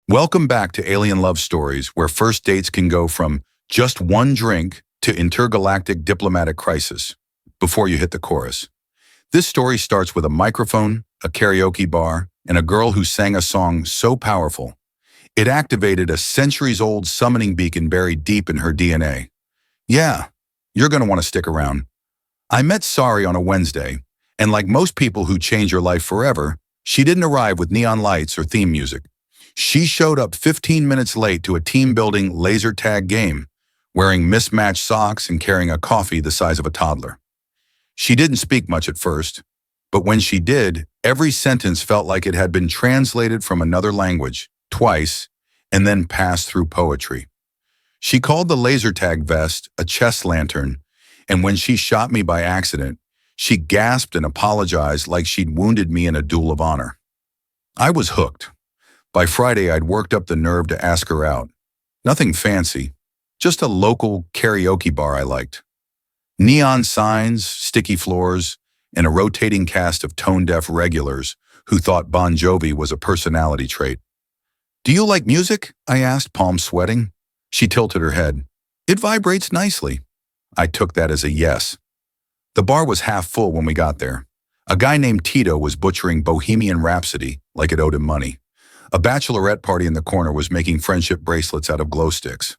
Welcome back to Alien Love Stories, where first dates can go from just one drink to intergalactic diplomatic crisis before you hit the chorus. This story starts with a microphone, a karaoke bar, and a girl who sang a song so powerful, it activated a centuries-old summoning beacon buried deep in her DNA. Yeah, you're going to want to stick around. I met Sari on a Wednesday, and like most people who change your life forever, she didn't arrive with neon lights or theme music. She showed up 15 minutes late to a team-building laser tag game, wearing mismatched socks and carrying a coffee the size of a toddler. She didn't speak much at first, but when she did, every sentence felt like it had been translated from another language, twice, and then passed through poetry. She called the laser tag vest a chess lantern, and when she shot me by accident, she gasped and apologized like she'd wounded me in a duel of honor. I was hooked. By Friday, I'd worked up the nerve to ask her out. Nothing fancy, just a local karaoke bar I liked. Neon signs, sticky floors, and a rotating cast of tone-deaf regulars who thought Bon Jovi was a personality trait. "Do you like music?" I asked, palms sweating. She tilted her head. "It vibrates nicely." I took that as a yes. The bar was half full when we got there. A guy named Tito was butchering Bohemian Rhapsody like it owed him money. A bachelorette party in the corner was making friendship bracelets out of glow sticks.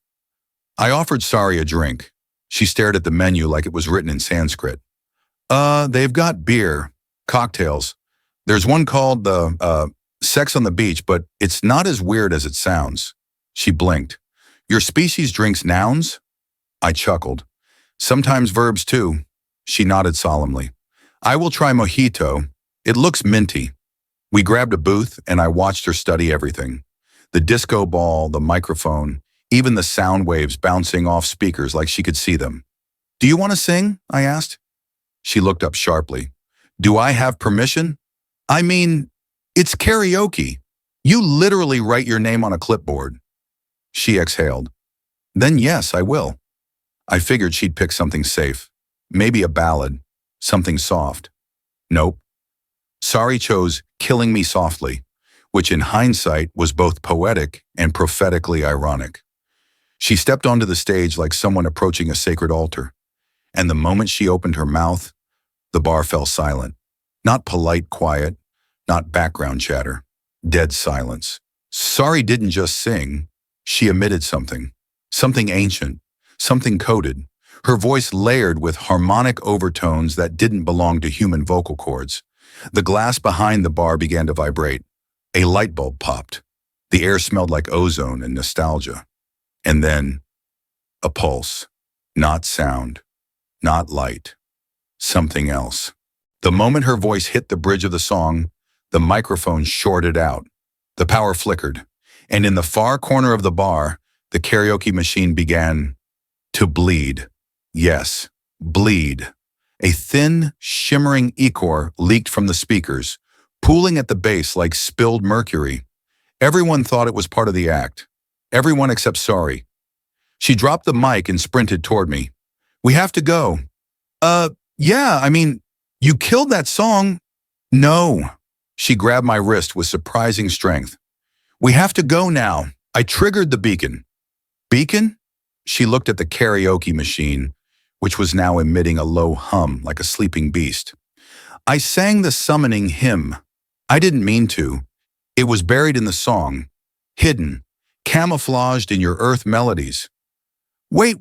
I offered Sari a drink. She stared at the menu like it was written in Sanskrit. They've got beer, cocktails. There's one called the Sex on the Beach, but it's not as weird as it sounds." She blinked. "Your species drinks nouns?" I chuckled. "Sometimes verbs too." She nodded solemnly. "I will try mojito. It looks minty." We grabbed a booth, and I watched her study everything. The disco ball, the microphone, even the sound waves bouncing off speakers like she could see them. "Do you want to sing?" I asked. She looked up sharply. "Do I have permission?" "I mean, it's karaoke. You literally write your name on a clipboard." She exhaled. "Then yes, I will." I figured she'd pick something safe. Maybe a ballad, something soft. Nope. Sari chose "Killing Me Softly," which in hindsight was both poetic and prophetically ironic. She stepped onto the stage like someone approaching a sacred altar, and the moment she opened her mouth, the bar fell silent. Not polite quiet, not background chatter, dead silence. Sari didn't just sing, she emitted something ancient, something coded, her voice layered with harmonic overtones that didn't belong to human vocal cords. The glass behind the bar began to vibrate. A light bulb popped. The air smelled like ozone and nostalgia. And then, a pulse. Not sound. Not light. Something else. The moment her voice hit the bridge of the song, the microphone shorted out. The power flickered. And in the far corner of the bar, the karaoke machine began to bleed. Yes, bleed. A thin, shimmering ichor leaked from the speakers, pooling at the base like spilled mercury. Everyone thought it was part of the act. Everyone except Sari. She dropped the mic and sprinted toward me. "We have to go." Yeah, you killed that song." "No." She grabbed my wrist with surprising strength. "We have to go now." I triggered the beacon. "Beacon?" She looked at the karaoke machine, which was now emitting a low hum like a sleeping beast. "I sang the summoning hymn. I didn't mean to. It was buried in the song, hidden, camouflaged in your earth melodies." Wait.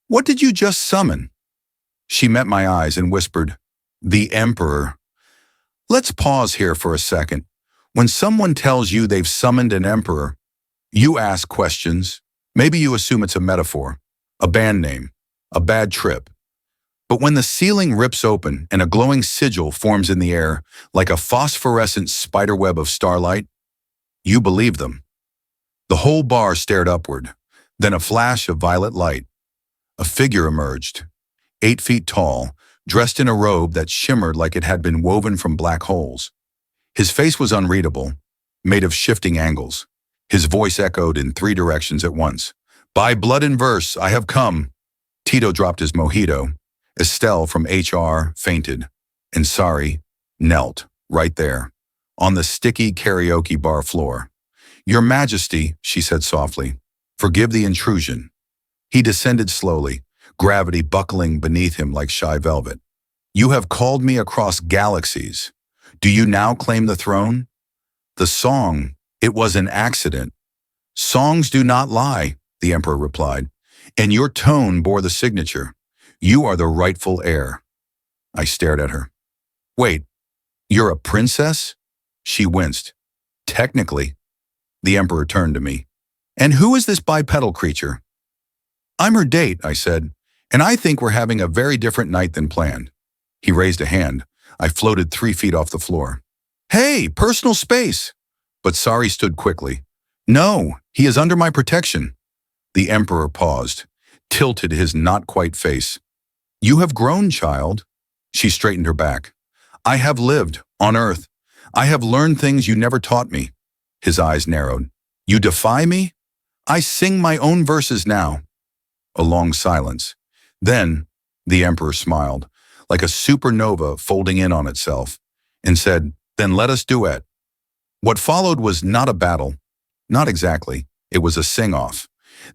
What did you just summon?" She met my eyes and whispered, "The Emperor." Let's pause here for a second. When someone tells you they've summoned an emperor, you ask questions. Maybe you assume it's a metaphor, a band name, a bad trip. But when the ceiling rips open and a glowing sigil forms in the air like a phosphorescent spiderweb of starlight, you believe them. The whole bar stared upward, then a flash of violet light. A figure emerged, 8 feet tall, dressed in a robe that shimmered like it had been woven from black holes. His face was unreadable, made of shifting angles. His voice echoed in 3 directions at once. "By blood and verse, I have come." Tito dropped his mojito. Estelle from HR fainted, and Sari knelt right there, on the sticky karaoke bar floor. Your Majesty, she said softly, forgive the intrusion. He descended slowly, gravity buckling beneath him like shy velvet. You have called me across galaxies. Do you now claim the throne? The song, it was an accident. Songs do not lie, the Emperor replied, and your tone bore the signature. You are the rightful heir. I stared at her. Wait, you're a princess? She winced. Technically. The Emperor turned to me. And who is this bipedal creature? I'm her date, I said, and I think we're having a very different night than planned. He raised a hand. I floated 3 feet off the floor. Hey, personal space! But Sari stood quickly. No, he is under my protection. The Emperor paused, tilted his not-quite face. You have grown, child. She straightened her back. I have lived, on Earth. I have learned things you never taught me. His eyes narrowed. You defy me? I sing my own verses now. A long silence. Then, the Emperor smiled, like a supernova folding in on itself, and said, Then let us duet. What followed was not a battle. Not exactly. It was a sing-off.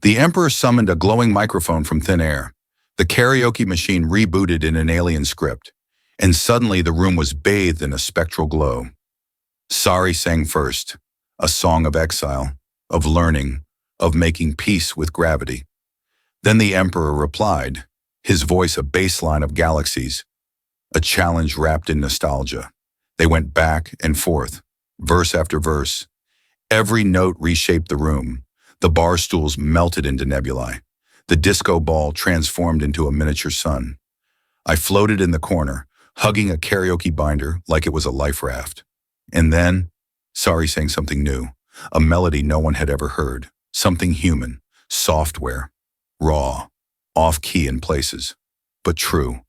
The Emperor summoned a glowing microphone from thin air. The karaoke machine rebooted in an alien script, and suddenly the room was bathed in a spectral glow. Sari sang first, a song of exile, of learning, of making peace with gravity. Then the Emperor replied, his voice a bass line of galaxies, a challenge wrapped in nostalgia. They went back and forth, verse after verse. Every note reshaped the room. The bar stools melted into nebulae. The disco ball transformed into a miniature sun. I floated in the corner, hugging a karaoke binder like it was a life raft. And then, Sari sang something new, a melody no one had ever heard, something human, software, raw, off-key in places, but true.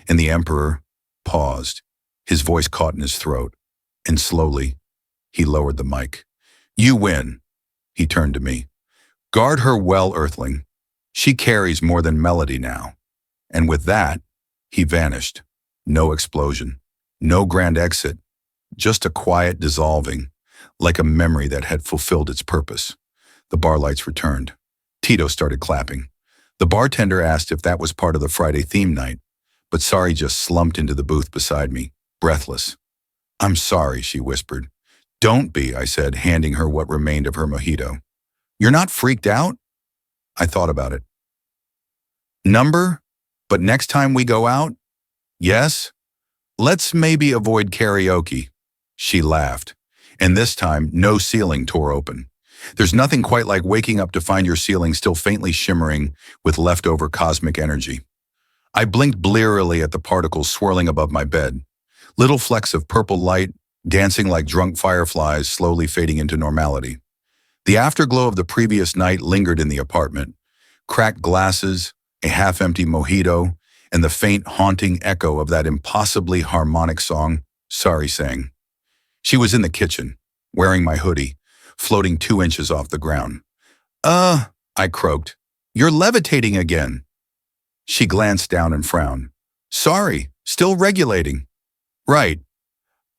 And the Emperor paused, his voice caught in his throat, and slowly, he lowered the mic. You win, he turned to me. Guard her well, Earthling. She carries more than melody now. And with that, he vanished. No explosion, no grand exit, just a quiet dissolving, like a memory that had fulfilled its purpose. The bar lights returned. Tito started clapping. The bartender asked if that was part of the Friday theme night, but Sari just slumped into the booth beside me, breathless. I'm sorry, she whispered. Don't be, I said, handing her what remained of her mojito. You're not freaked out? I thought about it. Number? But next time we go out? Yes? Let's maybe avoid karaoke. She laughed, and this time no ceiling tore open. There's nothing quite like waking up to find your ceiling still faintly shimmering with leftover cosmic energy. I blinked blearily at the particles swirling above my bed, little flecks of purple light dancing like drunk fireflies slowly fading into normality. The afterglow of the previous night lingered in the apartment. Cracked glasses, a half-empty mojito, and the faint, haunting echo of that impossibly harmonic song Sari sang. She was in the kitchen, wearing my hoodie, floating 2 inches off the ground. I croaked. You're levitating again. She glanced down and frowned. Sorry, still regulating. Right.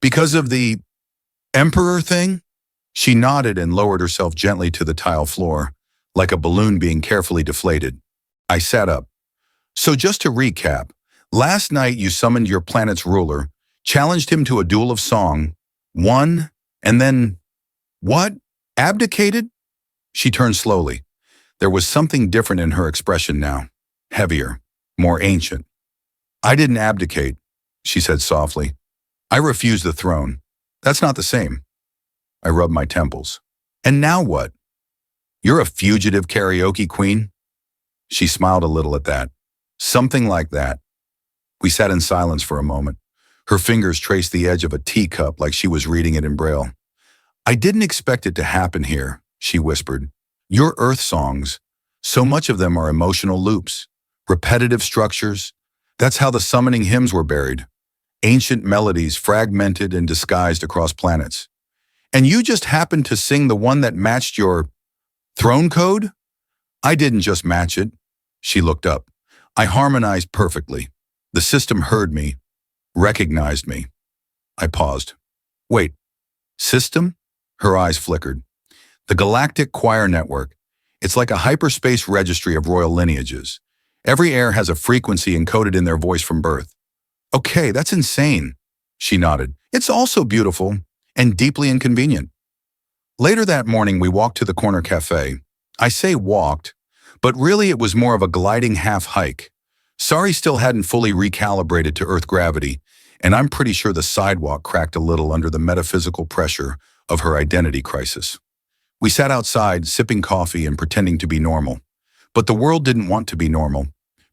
Because of the Emperor thing? She nodded and lowered herself gently to the tile floor, like a balloon being carefully deflated. I sat up. So just to recap, last night you summoned your planet's ruler, challenged him to a duel of song, won, and then, what? Abdicated? She turned slowly. There was something different in her expression now, heavier, more ancient. I didn't abdicate, she said softly. I refused the throne. That's not the same. I rubbed my temples. And now what? You're a fugitive karaoke queen? She smiled a little at that. Something like that. We sat in silence for a moment. Her fingers traced the edge of a teacup like she was reading it in Braille. I didn't expect it to happen here, she whispered. Your Earth songs, so much of them are emotional loops, repetitive structures. That's how the summoning hymns were buried. Ancient melodies fragmented and disguised across planets. And you just happened to sing the one that matched your throne code? I didn't just match it. She looked up. I harmonized perfectly. The system heard me, recognized me. I paused. Wait, system? Her eyes flickered. The Galactic Choir Network. It's like a hyperspace registry of royal lineages. Every heir has a frequency encoded in their voice from birth. Okay, that's insane, she nodded. It's also beautiful and deeply inconvenient. Later that morning, we walked to the corner cafe. I say walked, but really it was more of a gliding half-hike. Sari still hadn't fully recalibrated to Earth gravity, and I'm pretty sure the sidewalk cracked a little under the metaphysical pressure of her identity crisis. We sat outside, sipping coffee and pretending to be normal. But the world didn't want to be normal,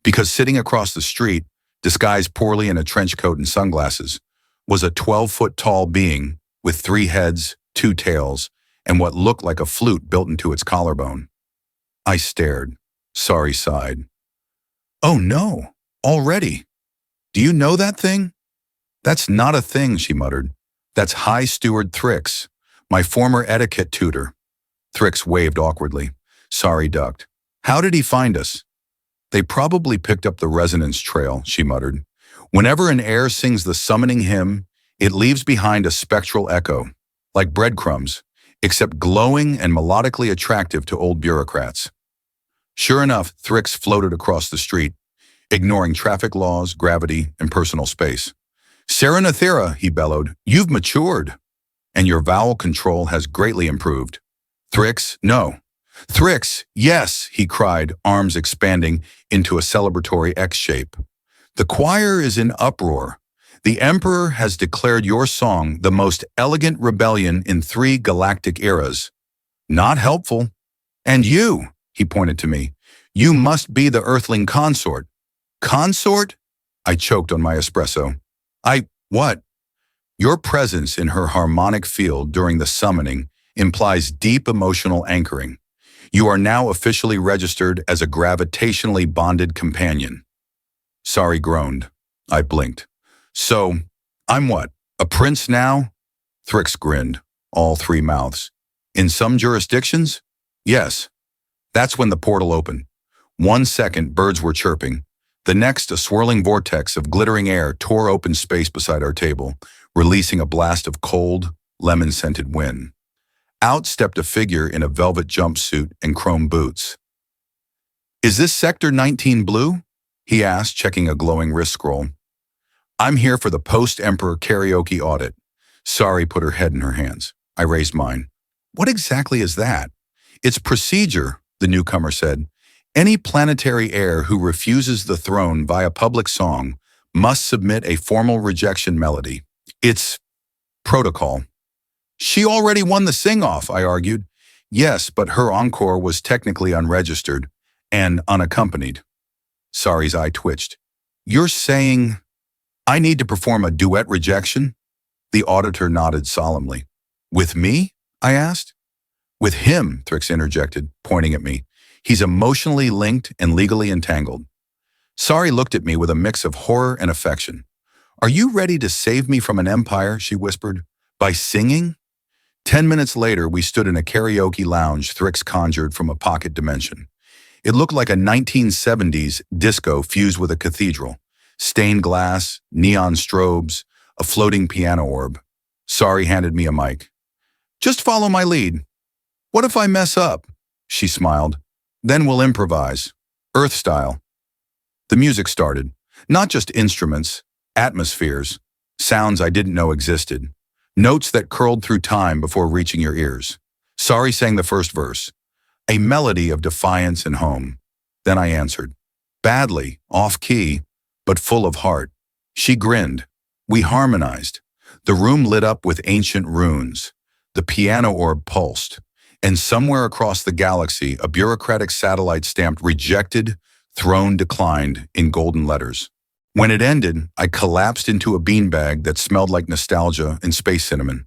because sitting across the street, disguised poorly in a trench coat and sunglasses, was a 12-foot-tall being with 3 heads, 2 tails, and what looked like a flute built into its collarbone. I stared. Sari sighed. Oh no, already? Do you know that thing? That's not a thing, she muttered. That's High Steward Thrix, my former etiquette tutor. Thrix waved awkwardly. Sari ducked. How did he find us? They probably picked up the resonance trail, she muttered. Whenever an heir sings the summoning hymn, it leaves behind a spectral echo, like breadcrumbs, except glowing and melodically attractive to old bureaucrats. Sure enough, Thrix floated across the street, ignoring traffic laws, gravity, and personal space. Serenathera, he bellowed, you've matured, and your vowel control has greatly improved. Thrix, no. Thrix, yes, he cried, arms expanding into a celebratory X shape. The choir is in uproar. The Emperor has declared your song the most elegant rebellion in 3 galactic eras. Not helpful. And you, he pointed to me, you must be the Earthling consort. Consort? I choked on my espresso. What? Your presence in her harmonic field during the summoning implies deep emotional anchoring. You are now officially registered as a gravitationally bonded companion. Sari groaned. I blinked. So, I'm what, a prince now? Thrix grinned, all 3 mouths. In some jurisdictions? Yes. That's when the portal opened. 1 second, birds were chirping. The next, a swirling vortex of glittering air tore open space beside our table, releasing a blast of cold, lemon-scented wind. Out stepped a figure in a velvet jumpsuit and chrome boots. Is this Sector 19 blue? He asked, checking a glowing wrist scroll. I'm here for the post-Emperor karaoke audit. Sari put her head in her hands. I raised mine. What exactly is that? It's procedure, the newcomer said. Any planetary heir who refuses the throne via public song must submit a formal rejection melody. It's protocol. She already won the sing-off, I argued. Yes, but her encore was technically unregistered and unaccompanied. Sari's eye twitched. You're saying I need to perform a duet rejection? The auditor nodded solemnly. With me? I asked. With him, Thrix interjected, pointing at me. He's emotionally linked and legally entangled. Sari looked at me with a mix of horror and affection. Are you ready to save me from an empire, she whispered, by singing? 10 minutes later, we stood in a karaoke lounge Thrix conjured from a pocket dimension. It looked like a 1970s disco fused with a cathedral. Stained glass, neon strobes, a floating piano orb. Sari handed me a mic. Just follow my lead. What if I mess up? She smiled. Then we'll improvise. Earth style. The music started. Not just instruments, atmospheres, sounds I didn't know existed. Notes that curled through time before reaching your ears. Sari sang the first verse. A melody of defiance and home. Then I answered. Badly, off-key, but full of heart. She grinned. We harmonized. The room lit up with ancient runes. The piano orb pulsed. And somewhere across the galaxy, a bureaucratic satellite stamped rejected, throne declined in golden letters. When it ended, I collapsed into a beanbag that smelled like nostalgia and space cinnamon.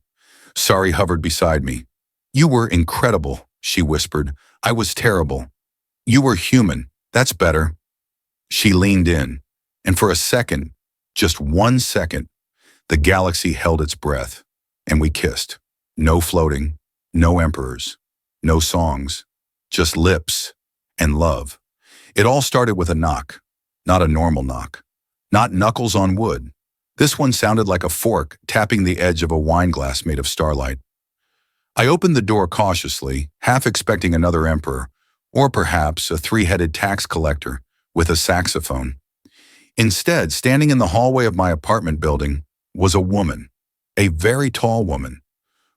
Sari hovered beside me. You were incredible, she whispered. I was terrible. You were human. That's better. She leaned in, and for a second, just 1 second, the galaxy held its breath, and we kissed. No floating, no emperors, no songs, just lips and love. It all started with a knock, not a normal knock, not knuckles on wood. This one sounded like a fork tapping the edge of a wine glass made of starlight. I opened the door cautiously, half expecting another emperor, or perhaps a three-headed tax collector with a saxophone. Instead, standing in the hallway of my apartment building was a woman, a very tall woman,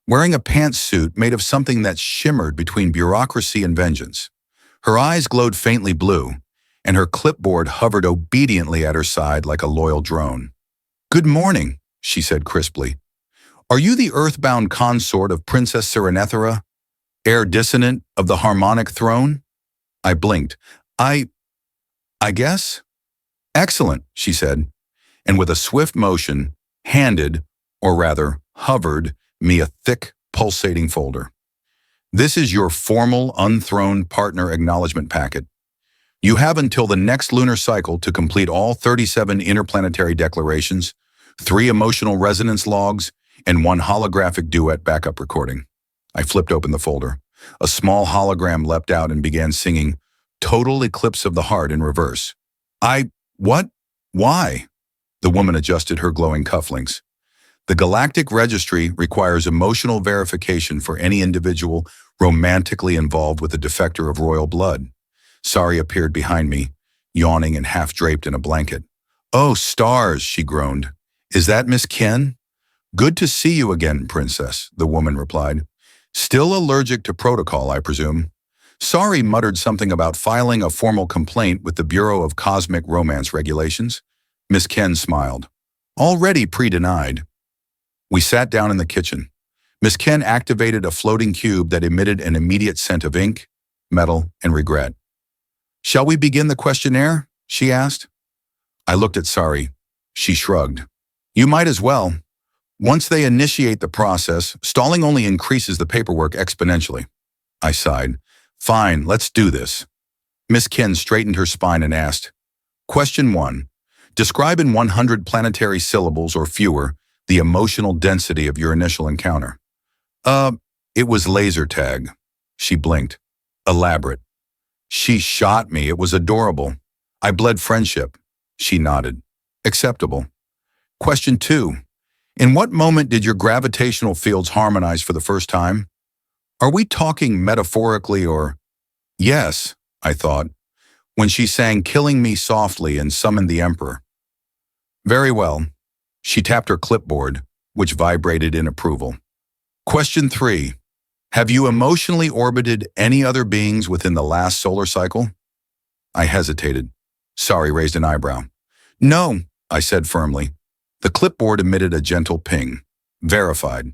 wearing a pantsuit made of something that shimmered between bureaucracy and vengeance. Her eyes glowed faintly blue, and her clipboard hovered obediently at her side like a loyal drone. "Good morning," she said crisply. "Are you the earthbound consort of Princess Serenethera, heir dissonant of the harmonic throne?" I blinked. I guess? "Excellent," she said, and with a swift motion, handed, or rather, hovered, me a thick, pulsating folder. "This is your formal, unthroned partner acknowledgement packet. You have until the next lunar cycle to complete all 37 interplanetary declarations, 3 emotional resonance logs, and 1 holographic duet backup recording." I flipped open the folder. A small hologram leapt out and began singing "Total Eclipse of the Heart" in reverse. What? Why?" The woman adjusted her glowing cufflinks. "The Galactic Registry requires emotional verification for any individual romantically involved with a defector of royal blood." Sari appeared behind me, yawning and half draped in a blanket. "Oh, stars," she groaned. "Is that Miss Ken?" "Good to see you again, Princess," the woman replied. "Still allergic to protocol, I presume?" Sari muttered something about filing a formal complaint with the Bureau of Cosmic Romance Regulations. Miss Ken smiled. "Already pre-denied." We sat down in the kitchen. Miss Ken activated a floating cube that emitted an immediate scent of ink, metal, and regret. "Shall we begin the questionnaire?" she asked. I looked at Sari. She shrugged. "You might as well. Once they initiate the process, stalling only increases the paperwork exponentially." I sighed. "Fine, let's do this." Miss Ken straightened her spine and asked, "Question 1. Describe in 100 planetary syllables or fewer the emotional density of your initial encounter." It was laser tag." She blinked. "Elaborate." "She shot me. It was adorable. I bled friendship." She nodded. "Acceptable." Question 2. In what moment did your gravitational fields harmonize for the first time? Are we talking metaphorically or... Yes, I thought, when she sang "Killing Me Softly" and summoned the Emperor. Very well. She tapped her clipboard, which vibrated in approval. Question 3. Have you emotionally orbited any other beings within the last solar cycle? I hesitated. Sari raised an eyebrow. "No," I said firmly. The clipboard emitted a gentle ping. Verified.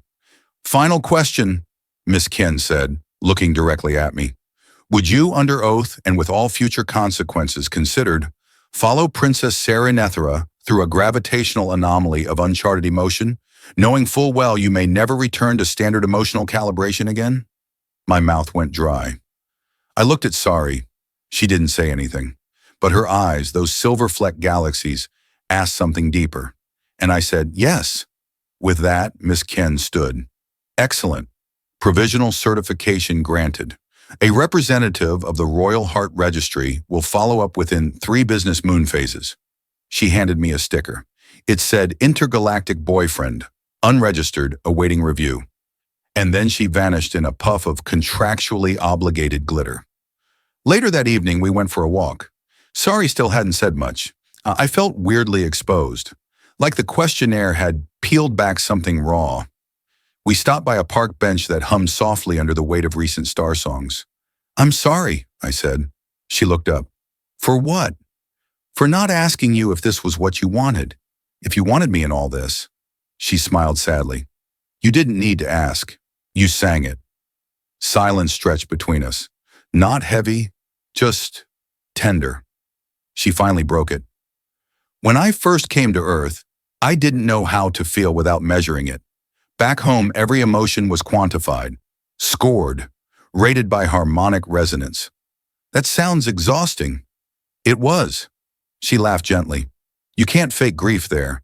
"Final question," Miss Ken said, looking directly at me. "Would you, under oath and with all future consequences considered, follow Princess Serenethera through a gravitational anomaly of uncharted emotion, knowing full well you may never return to standard emotional calibration again?" My mouth went dry. I looked at Sari. She didn't say anything, but her eyes, those silver-flecked galaxies, asked something deeper. And I said, "Yes." With that, Miss Ken stood. "Excellent. Provisional certification granted. A representative of the Royal Heart Registry will follow up within 3 business moon phases." She handed me a sticker. It said "Intergalactic Boyfriend, unregistered, awaiting review." And then she vanished in a puff of contractually obligated glitter. Later that evening, we went for a walk. Sari still hadn't said much. I felt weirdly exposed, like the questionnaire had peeled back something raw. We stopped by a park bench that hummed softly under the weight of recent star songs. "I'm sorry," I said. She looked up. "For what?" "For not asking you if this was what you wanted, if you wanted me in all this." She smiled sadly. "You didn't need to ask. You sang it." Silence stretched between us. Not heavy, just tender. She finally broke it. "When I first came to Earth, I didn't know how to feel without measuring it. Back home, every emotion was quantified, scored, rated by harmonic resonance. That sounds exhausting." "It was." She laughed gently. "You can't fake grief there.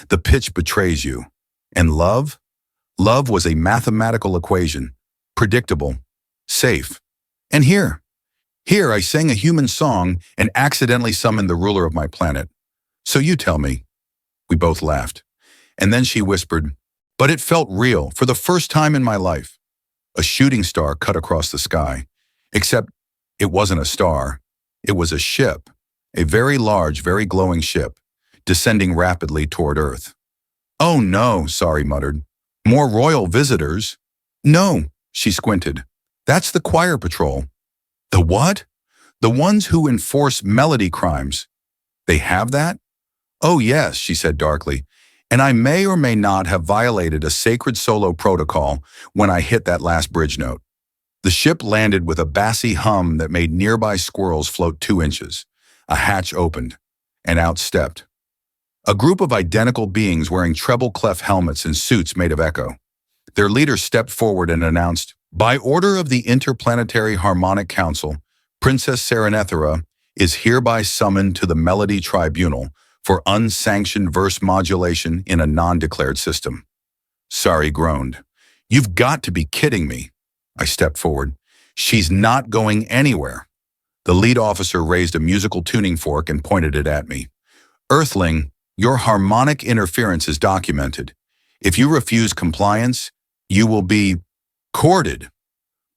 The pitch betrays you. And love? Love was a mathematical equation, predictable, safe. And here I sang a human song and accidentally summoned the ruler of my planet. So you tell me." We both laughed. And then she whispered, "But it felt real for the first time in my life." A shooting star cut across the sky. Except it wasn't a star. It was a ship. A very large, very glowing ship, descending rapidly toward Earth. "Oh no," Sari muttered. "More royal visitors?" "No," she squinted. "That's the choir patrol." "The what?" "The ones who enforce melody crimes." "They have that?" "Oh yes," she said darkly. "And I may or may not have violated a sacred solo protocol when I hit that last bridge note." The ship landed with a bassy hum that made nearby squirrels float 2 inches. A hatch opened, and out stepped a group of identical beings wearing treble clef helmets and suits made of echo. Their leader stepped forward and announced, "By order of the Interplanetary Harmonic Council, Princess Serenethera is hereby summoned to the Melody Tribunal for unsanctioned verse modulation in a non-declared system." Sari groaned. "You've got to be kidding me." I stepped forward. "She's not going anywhere." The lead officer raised a musical tuning fork and pointed it at me. "Earthling, your harmonic interference is documented. If you refuse compliance, you will be courted."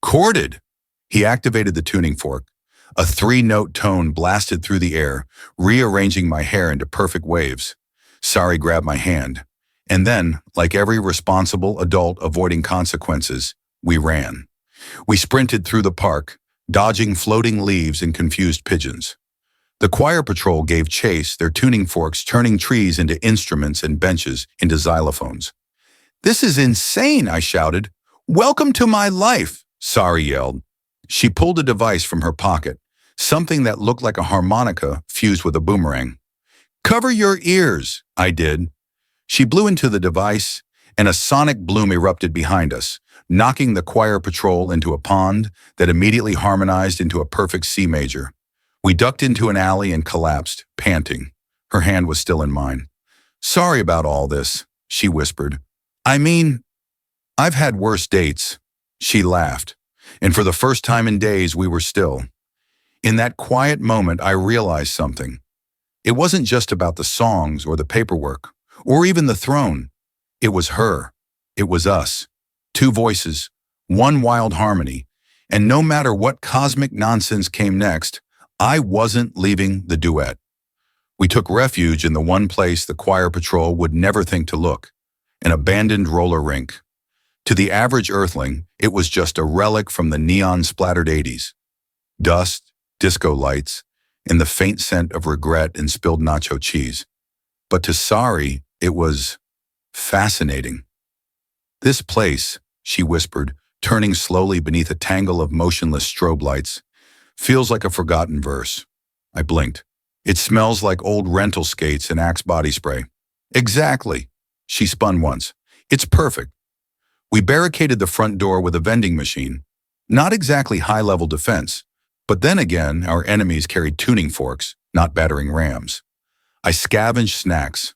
"Courted?" He activated the tuning fork. A 3-note tone blasted through the air, rearranging my hair into perfect waves. Sari grabbed my hand. And then, like every responsible adult avoiding consequences, we ran. We sprinted through the park, dodging floating leaves and confused pigeons. The choir patrol gave chase, their tuning forks turning trees into instruments and benches into xylophones. "This is insane," I shouted. "Welcome to my life," Sari yelled. She pulled a device from her pocket, something that looked like a harmonica fused with a boomerang. "Cover your ears," I did. She blew into the device, and a sonic bloom erupted behind us, knocking the choir patrol into a pond that immediately harmonized into a perfect C major. We ducked into an alley and collapsed, panting. Her hand was still in mine. "Sorry about all this," she whispered. "I mean, I've had worse dates." She laughed, and for the first time in days we were still. In that quiet moment I realized something. It wasn't just about the songs or the paperwork, or even the throne. It was her. It was us. 2 voices, 1 wild harmony, and no matter what cosmic nonsense came next, I wasn't leaving the duet. We took refuge in the one place the choir patrol would never think to look, an abandoned roller rink. To the average earthling, it was just a relic from the neon-splattered 80s. Dust, disco lights, and the faint scent of regret and spilled nacho cheese. But to Sari, it was fascinating. "This place," she whispered, turning slowly beneath a tangle of motionless strobe lights, "feels like a forgotten verse." I blinked. "It smells like old rental skates and Axe body spray." "Exactly." She spun once. "It's perfect." We barricaded the front door with a vending machine. Not exactly high-level defense, but then again, our enemies carried tuning forks, not battering rams. I scavenged snacks.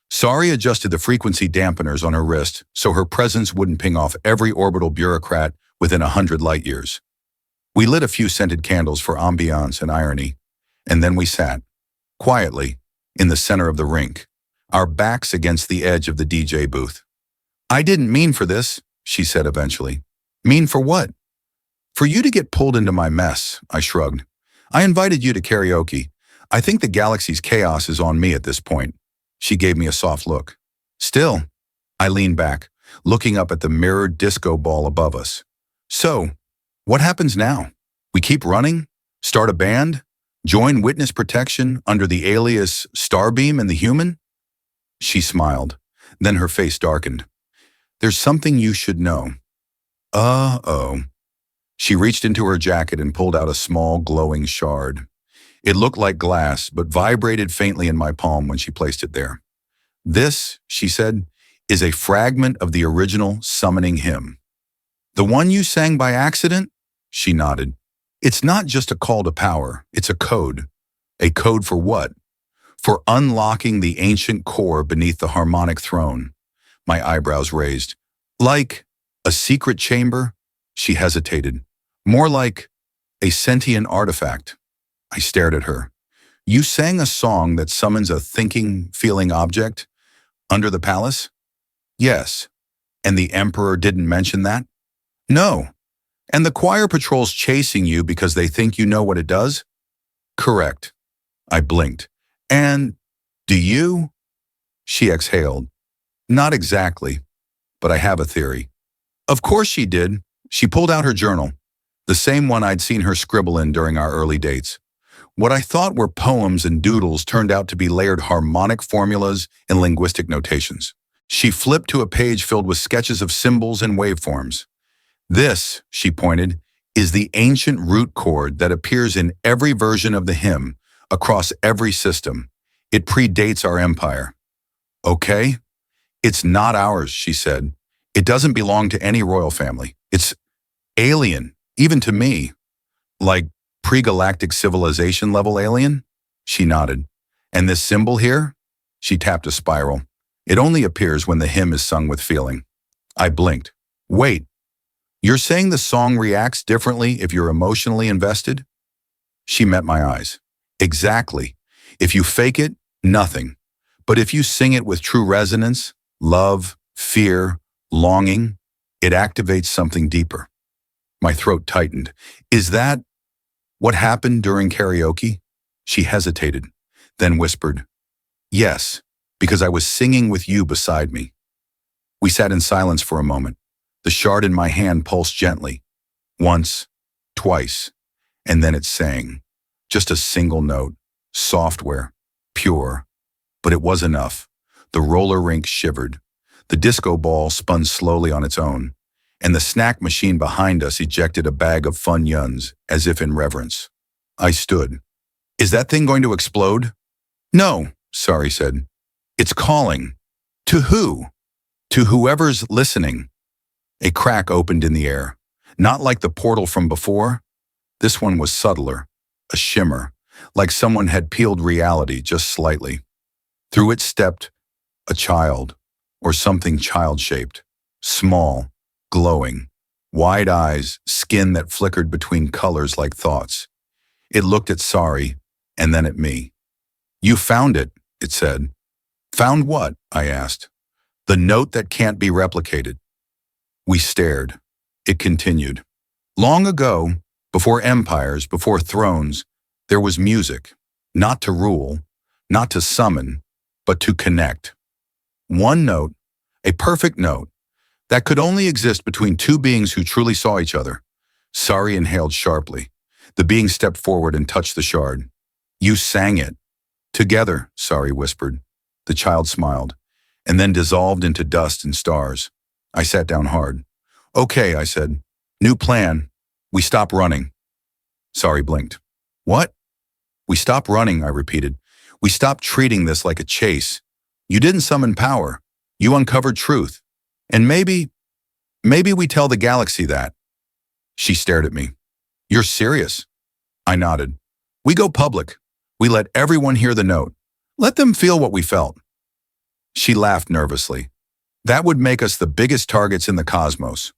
Sari adjusted the frequency dampeners on her wrist so her presence wouldn't ping off every orbital bureaucrat within 100 light years. We lit a few scented candles for ambiance and irony, and then we sat, quietly, in the center of the rink, our backs against the edge of the DJ booth. "I didn't mean for this," she said eventually. "Mean for what?" "For you to get pulled into my mess," I shrugged. "I invited you to karaoke. I think the galaxy's chaos is on me at this point." She gave me a soft look. "Still," I leaned back, looking up at the mirrored disco ball above us. "So, what happens now? We keep running? Start a band? Join witness protection under the alias Starbeam and the Human?" She smiled. Then her face darkened. "There's something you should know." "Uh-oh." She reached into her jacket and pulled out a small, glowing shard. It looked like glass, but vibrated faintly in my palm when she placed it there. "This," she said, "is a fragment of the original summoning hymn." "The one you sang by accident?" She nodded. "It's not just a call to power, it's a code." "A code for what?" "For unlocking the ancient core beneath the harmonic throne." My eyebrows raised. "Like a secret chamber?" She hesitated. "More like a sentient artifact." I stared at her. "You sang a song that summons a thinking, feeling object under the palace?" "Yes." "And the Emperor didn't mention that?" No. And the choir patrol's chasing you because they think you know what it does? Correct. I blinked. And do you? She exhaled. Not exactly, but I have a theory. Of course she did. She pulled out her journal, the same one I'd seen her scribble in during our early dates. What I thought were poems and doodles turned out to be layered harmonic formulas and linguistic notations. She flipped to a page filled with sketches of symbols and waveforms. This, she pointed, is the ancient root chord that appears in every version of the hymn, across every system. It predates our empire. Okay? It's not ours, she said. It doesn't belong to any royal family. It's alien, even to me. Like pre-galactic civilization level alien? She nodded. And this symbol here? She tapped a spiral. It only appears when the hymn is sung with feeling. I blinked. Wait, you're saying the song reacts differently if you're emotionally invested? She met my eyes. Exactly. If you fake it, nothing. But if you sing it with true resonance, love, fear, longing, it activates something deeper. My throat tightened. Is that what happened during karaoke? She hesitated, then whispered, yes, because I was singing with you beside me. We sat in silence for a moment. The shard in my hand pulsed gently. Once, twice, and then it sang. Just a single note, software, pure. But it was enough. The roller rink shivered. The disco ball spun slowly on its own, and the snack machine behind us ejected a bag of fun yuns, as if in reverence. I stood. Is that thing going to explode? No, Sari said. It's calling. To who? To whoever's listening. A crack opened in the air. Not like the portal from before. This one was subtler, a shimmer, like someone had peeled reality just slightly. Through it stepped a child, or something child-shaped, small, glowing, wide eyes, skin that flickered between colors like thoughts. It looked at Sari, and then at me. You found it, it said. Found what? I asked. The note that can't be replicated. We stared. It continued. Long ago, before empires, before thrones, there was music, not to rule, not to summon, but to connect. One note, a perfect note, that could only exist between two beings who truly saw each other. Sari inhaled sharply. The being stepped forward and touched the shard. You sang it. Together, Sari whispered. The child smiled, and then dissolved into dust and stars. I sat down hard. Okay, I said. New plan. We stop running. Sari blinked. What? We stop running, I repeated. We stop treating this like a chase. You didn't summon power. You uncovered truth. And maybe we tell the galaxy that. She stared at me. You're serious? I nodded. We go public. We let everyone hear the note. Let them feel what we felt. She laughed nervously. That would make us the biggest targets in the cosmos.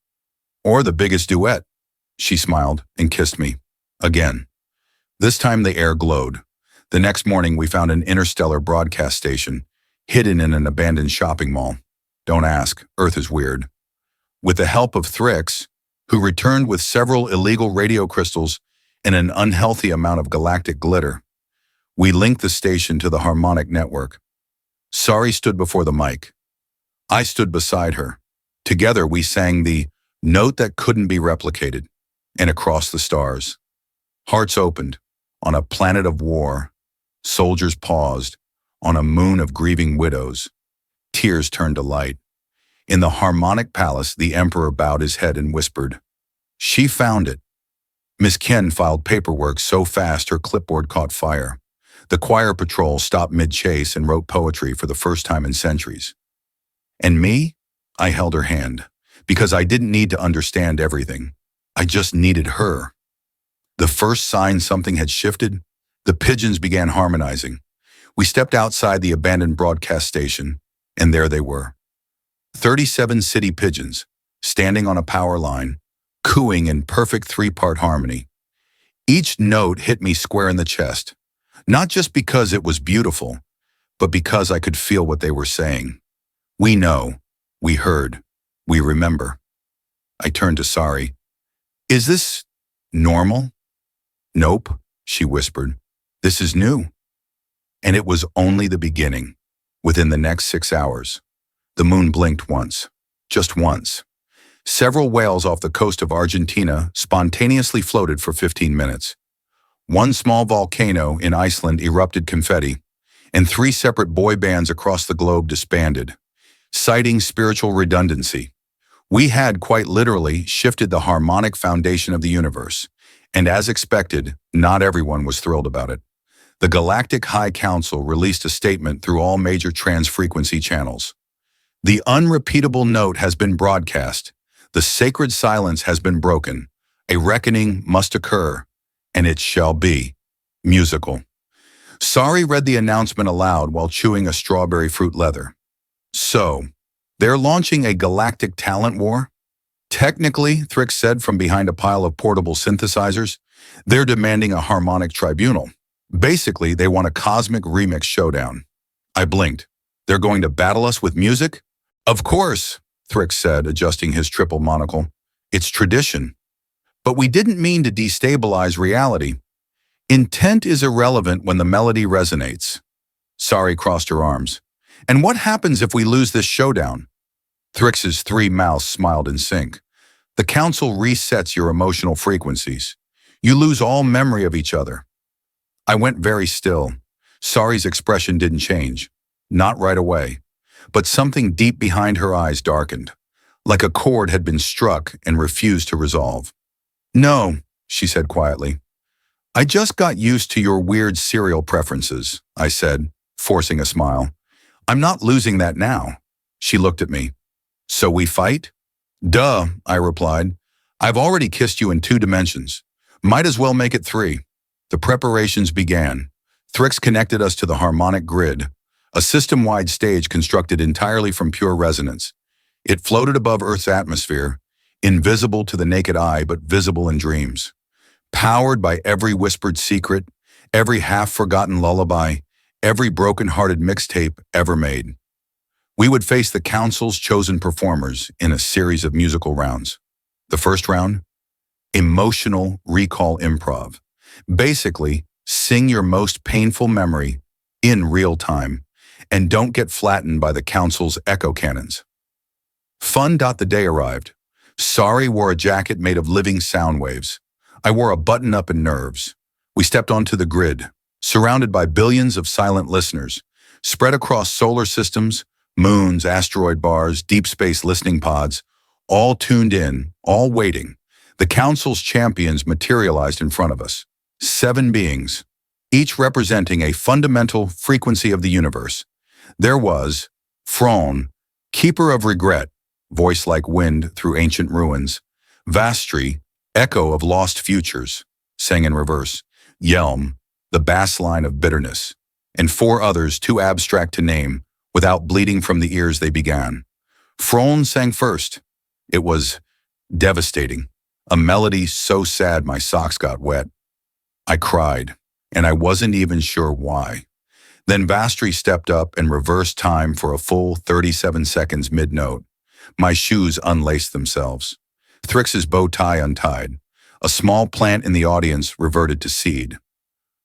Or the biggest duet. She smiled and kissed me. Again. This time the air glowed. The next morning we found an interstellar broadcast station, hidden in an abandoned shopping mall. Don't ask, Earth is weird. With the help of Thrix, who returned with several illegal radio crystals and an unhealthy amount of galactic glitter, we linked the station to the harmonic network. Sari stood before the mic. I stood beside her. Together we sang the note that couldn't be replicated, and across the stars. Hearts opened. On a planet of war, soldiers paused. On a moon of grieving widows, tears turned to light. In the harmonic palace, the emperor bowed his head and whispered, She found it. Miss Ken filed paperwork so fast her clipboard caught fire. The choir patrol stopped mid-chase and wrote poetry for the first time in centuries. And me? I held her hand, because I didn't need to understand everything. I just needed her. The first sign something had shifted, the pigeons began harmonizing. We stepped outside the abandoned broadcast station, and there they were. 37 city pigeons, standing on a power line, cooing in perfect three-part harmony. Each note hit me square in the chest, not just because it was beautiful, but because I could feel what they were saying. We know, we heard, we remember. I turned to Sari. Is this normal? Nope, she whispered. This is new. And it was only the beginning. Within the next 6 hours, the moon blinked once. Just once. Several whales off the coast of Argentina spontaneously floated for 15 minutes. One small volcano in Iceland erupted confetti, and 3 separate boy bands across the globe disbanded, citing spiritual redundancy. We had quite literally shifted the harmonic foundation of the universe, and as expected, not everyone was thrilled about it. The Galactic High Council released a statement through all major trans-frequency channels. The unrepeatable note has been broadcast. The sacred silence has been broken. A reckoning must occur, and it shall be musical. Sari read the announcement aloud while chewing a strawberry fruit leather. So, they're launching a galactic talent war? Technically, Thrix said from behind a pile of portable synthesizers, they're demanding a harmonic tribunal. Basically, they want a cosmic remix showdown. I blinked. They're going to battle us with music? Of course, Thrix said, adjusting his triple monocle. It's tradition. But we didn't mean to destabilize reality. Intent is irrelevant when the melody resonates. Sari crossed her arms. And what happens if we lose this showdown? Thrix's 3 mouths smiled in sync. The council resets your emotional frequencies. You lose all memory of each other. I went very still. Sari's expression didn't change. Not right away. But something deep behind her eyes darkened, like a chord had been struck and refused to resolve. No, she said quietly. I just got used to your weird cereal preferences, I said, forcing a smile. I'm not losing that now. She looked at me. So we fight? Duh, I replied. I've already kissed you in 2 dimensions. Might as well make it 3. The preparations began. Thrix connected us to the harmonic grid, a system-wide stage constructed entirely from pure resonance. It floated above Earth's atmosphere, invisible to the naked eye but visible in dreams. Powered by every whispered secret, every half-forgotten lullaby, every broken-hearted mixtape ever made. We would face the council's chosen performers in a series of musical rounds. The first round? Emotional recall improv. Basically, sing your most painful memory in real time, and don't get flattened by the council's echo cannons. Fun. The day arrived. Sari wore a jacket made of living sound waves. I wore a button-up and nerves. We stepped onto the grid, surrounded by billions of silent listeners, spread across solar systems, moons, asteroid bars, deep space listening pods, all tuned in, all waiting. The council's champions materialized in front of us. 7 beings, each representing a fundamental frequency of the universe. There was Phron, keeper of regret, voice like wind through ancient ruins. Vastri, echo of lost futures, sang in reverse. Yelm, the bass line of bitterness. And 4 others too abstract to name, without bleeding from the ears they began. Phron sang first. It was devastating. A melody so sad my socks got wet. I cried, and I wasn't even sure why. Then Vastri stepped up and reversed time for a full 37 seconds mid-note. My shoes unlaced themselves. Thrix's bow tie untied. A small plant in the audience reverted to seed.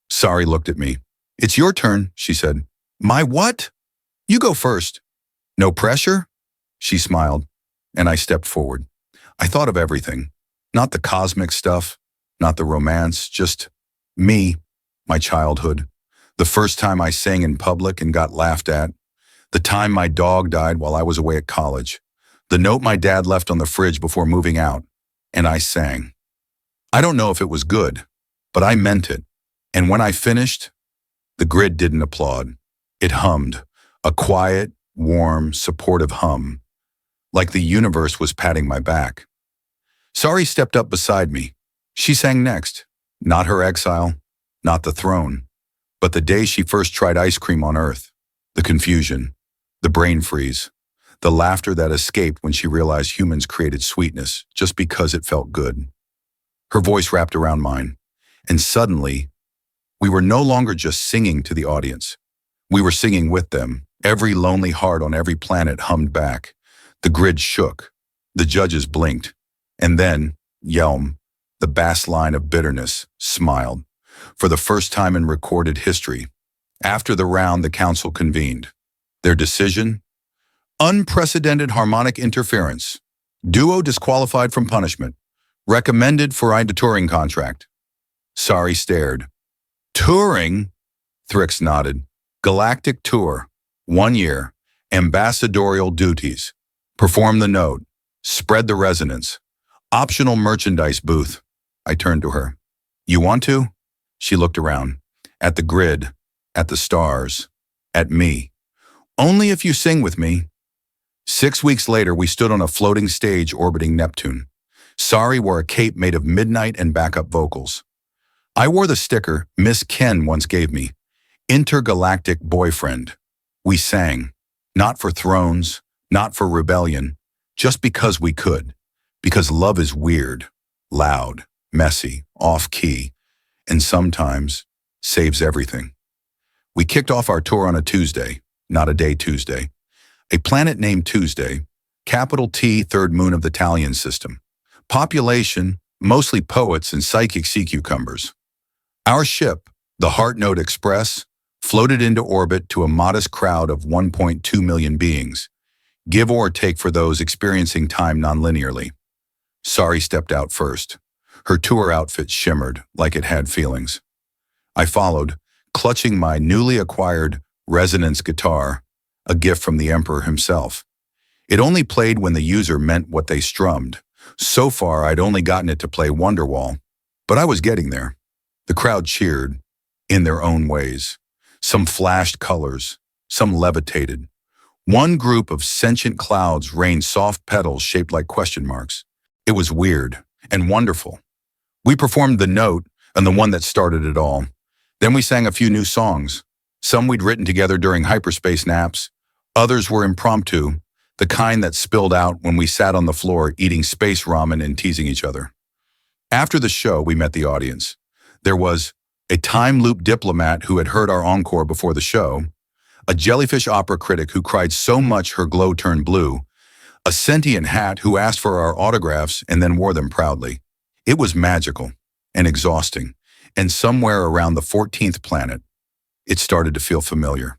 Sari looked at me. It's your turn, she said. My what? You go first. No pressure? She smiled, and I stepped forward. I thought of everything. Not the cosmic stuff, not the romance, just me, my childhood. The first time I sang in public and got laughed at. The time my dog died while I was away at college. The note my dad left on the fridge before moving out. And I sang. I don't know if it was good, but I meant it. And when I finished, the grid didn't applaud. It hummed, a quiet, warm, supportive hum, like the universe was patting my back. Sari stepped up beside me. She sang next. Not her exile, not the throne, but the day she first tried ice cream on Earth. The confusion, the brain freeze, the laughter that escaped when she realized humans created sweetness just because it felt good. Her voice wrapped around mine, and suddenly, we were no longer just singing to the audience. We were singing with them. Every lonely heart on every planet hummed back. The grid shook. The judges blinked. And then, Yelm, the bass line of bitterness, smiled. For the first time in recorded history, after the round the council convened. Their decision? Unprecedented harmonic interference. Duo disqualified from punishment. Recommended for Ida touring contract. Sari stared. Touring? Thrix nodded. Galactic tour. 1 year. Ambassadorial duties. Perform the note. Spread the resonance. Optional merchandise booth. I turned to her. You want to? She looked around. At the grid. At the stars. At me. Only if you sing with me. 6 weeks later, we stood on a floating stage orbiting Neptune. Sari wore a cape made of midnight and backup vocals. I wore the sticker Miss Ken once gave me. Intergalactic boyfriend. We sang. Not for thrones, not for rebellion, just because we could. Because love is weird, loud, messy, off-key, and sometimes saves everything. We kicked off our tour on a Tuesday, not a day Tuesday. A planet named Tuesday, capital T, third moon of the Talion system. Population, mostly poets and psychic sea cucumbers. Our ship, the Heart Note Express, floated into orbit to a modest crowd of 1.2 million beings, give or take for those experiencing time nonlinearly. Sari stepped out first. Her tour outfit shimmered like it had feelings. I followed, clutching my newly acquired resonance guitar, a gift from the Emperor himself. It only played when the user meant what they strummed. So far, I'd only gotten it to play Wonderwall, but I was getting there. The crowd cheered, in their own ways. Some flashed colors, some levitated. One group of sentient clouds rained soft petals shaped like question marks. It was weird and wonderful. We performed the note and the one that started it all. Then we sang a few new songs. Some we'd written together during hyperspace naps. Others were impromptu, the kind that spilled out when we sat on the floor eating space ramen and teasing each other. After the show, we met the audience. There was a time loop diplomat who had heard our encore before the show, a jellyfish opera critic who cried so much her glow turned blue, a sentient hat who asked for our autographs and then wore them proudly. It was magical and exhausting, and somewhere around the 14th planet, it started to feel familiar.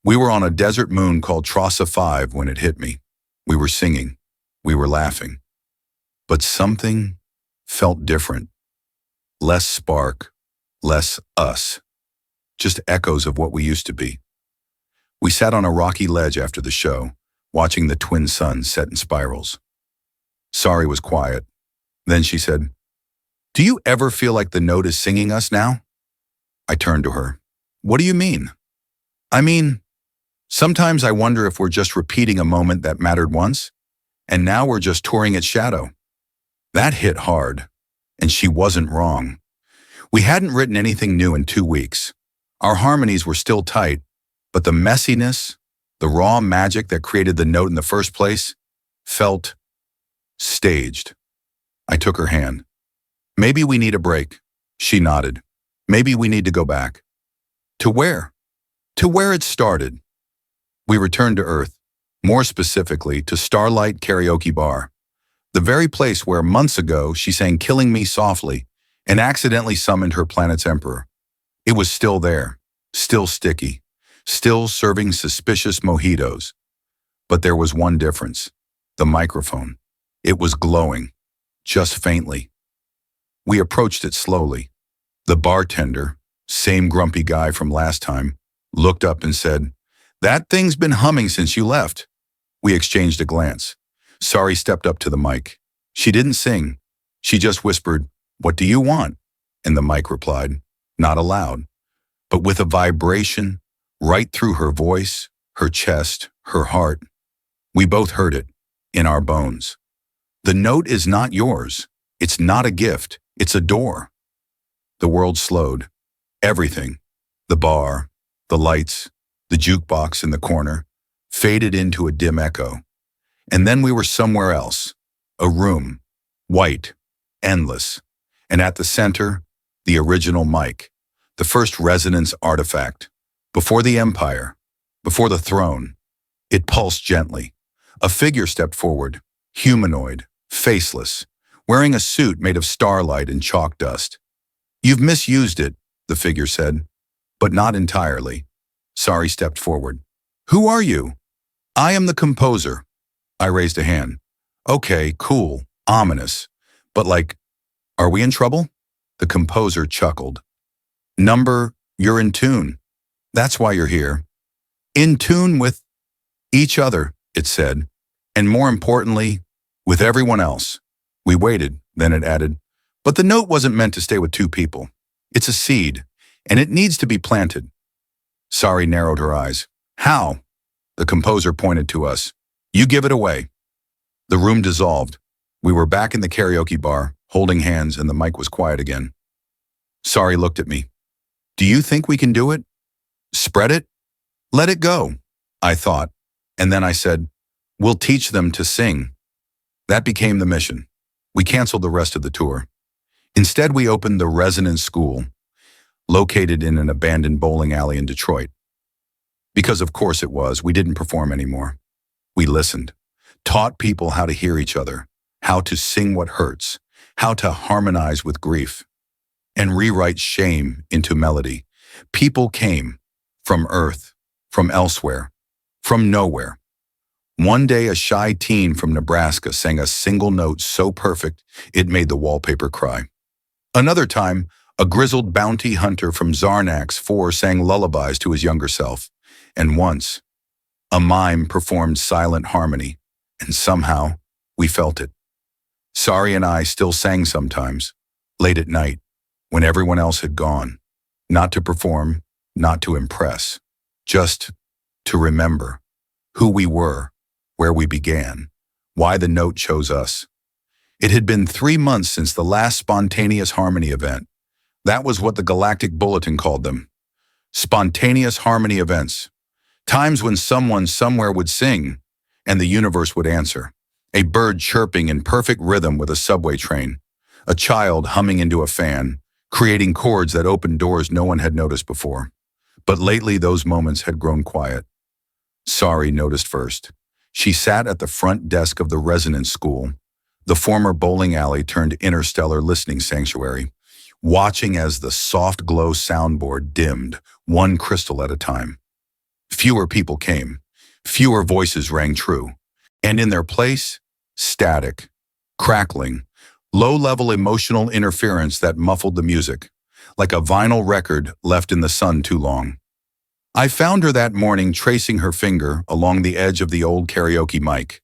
We were on a desert moon called Trassa 5 when it hit me. We were singing. We were laughing. But something felt different. Less spark, less us. Just echoes of what we used to be. We sat on a rocky ledge after the show, watching the twin suns set in spirals. Sari was quiet. Then she said, "Do you ever feel like the note is singing us now?" I turned to her. "What do you mean?" "I mean, sometimes I wonder if we're just repeating a moment that mattered once, and now we're just touring its shadow." That hit hard, and she wasn't wrong. We hadn't written anything new in 2 weeks. Our harmonies were still tight, but the messiness, the raw magic that created the note in the first place, felt staged. I took her hand. "Maybe we need a break." She nodded. "Maybe we need to go back." "To where?" "To where it started." We returned to Earth, more specifically to Starlight Karaoke Bar, the very place where months ago she sang Killing Me Softly and accidentally summoned her planet's emperor. It was still there, still sticky, still serving suspicious mojitos. But there was one difference: the microphone. It was glowing, just faintly. We approached it slowly. The bartender, same grumpy guy from last time, looked up and said, "That thing's been humming since you left." We exchanged a glance. Sari stepped up to the mic. She didn't sing. She just whispered, "What do you want?" And the mic replied, not aloud, but with a vibration right through her voice, her chest, her heart. We both heard it, in our bones. "The note is not yours. It's not a gift. It's a door." The world slowed. Everything, the bar, the lights, the jukebox in the corner, faded into a dim echo. And then we were somewhere else, a room, white, endless, and at the center, the original mic, the first resonance artifact. Before the empire, before the throne, it pulsed gently. A figure stepped forward, humanoid, faceless, wearing a suit made of starlight and chalk dust. You've misused it, the figure said, but not entirely. Sari stepped forward. Who are you? I am the composer. I raised a hand. Okay, cool, ominous. But are we in trouble? The composer chuckled. You're in tune. That's why you're here. In tune with each other, it said, and more importantly, with everyone else. We waited, then it added, but the note wasn't meant to stay with two people. It's a seed, and it needs to be planted. Sari narrowed her eyes. How? The composer pointed to us. You give it away. The room dissolved. We were back in the karaoke bar, holding hands, and the mic was quiet again. Sari looked at me. Do you think we can do it? Spread it? Let it go, I thought. And then I said, we'll teach them to sing. That became the mission. We canceled the rest of the tour. Instead, we opened the Resonance School, located in an abandoned bowling alley in Detroit. Because of course it was, we didn't perform anymore. We listened, taught people how to hear each other, how to sing what hurts, how to harmonize with grief, and rewrite shame into melody. People came from Earth, from elsewhere, from nowhere. One day, a shy teen from Nebraska sang a single note so perfect it made the wallpaper cry. Another time, a grizzled bounty hunter from Zarnax 4 sang lullabies to his younger self. And once, a mime performed silent harmony, and somehow, we felt it. Sari and I still sang sometimes, late at night, when everyone else had gone, not to perform, not to impress, just to remember who we were, where we began, why the note chose us. It had been 3 months since the last spontaneous harmony event. That was what the Galactic Bulletin called them. Spontaneous harmony events. Times when someone somewhere would sing, and the universe would answer. A bird chirping in perfect rhythm with a subway train. A child humming into a fan, creating chords that opened doors no one had noticed before. But lately those moments had grown quiet. Sari noticed first. She sat at the front desk of the Resonance School, the former bowling alley turned interstellar listening sanctuary, watching as the soft glow soundboard dimmed, one crystal at a time. Fewer people came, fewer voices rang true, and in their place, static, crackling, low-level emotional interference that muffled the music, like a vinyl record left in the sun too long. I found her that morning tracing her finger along the edge of the old karaoke mic.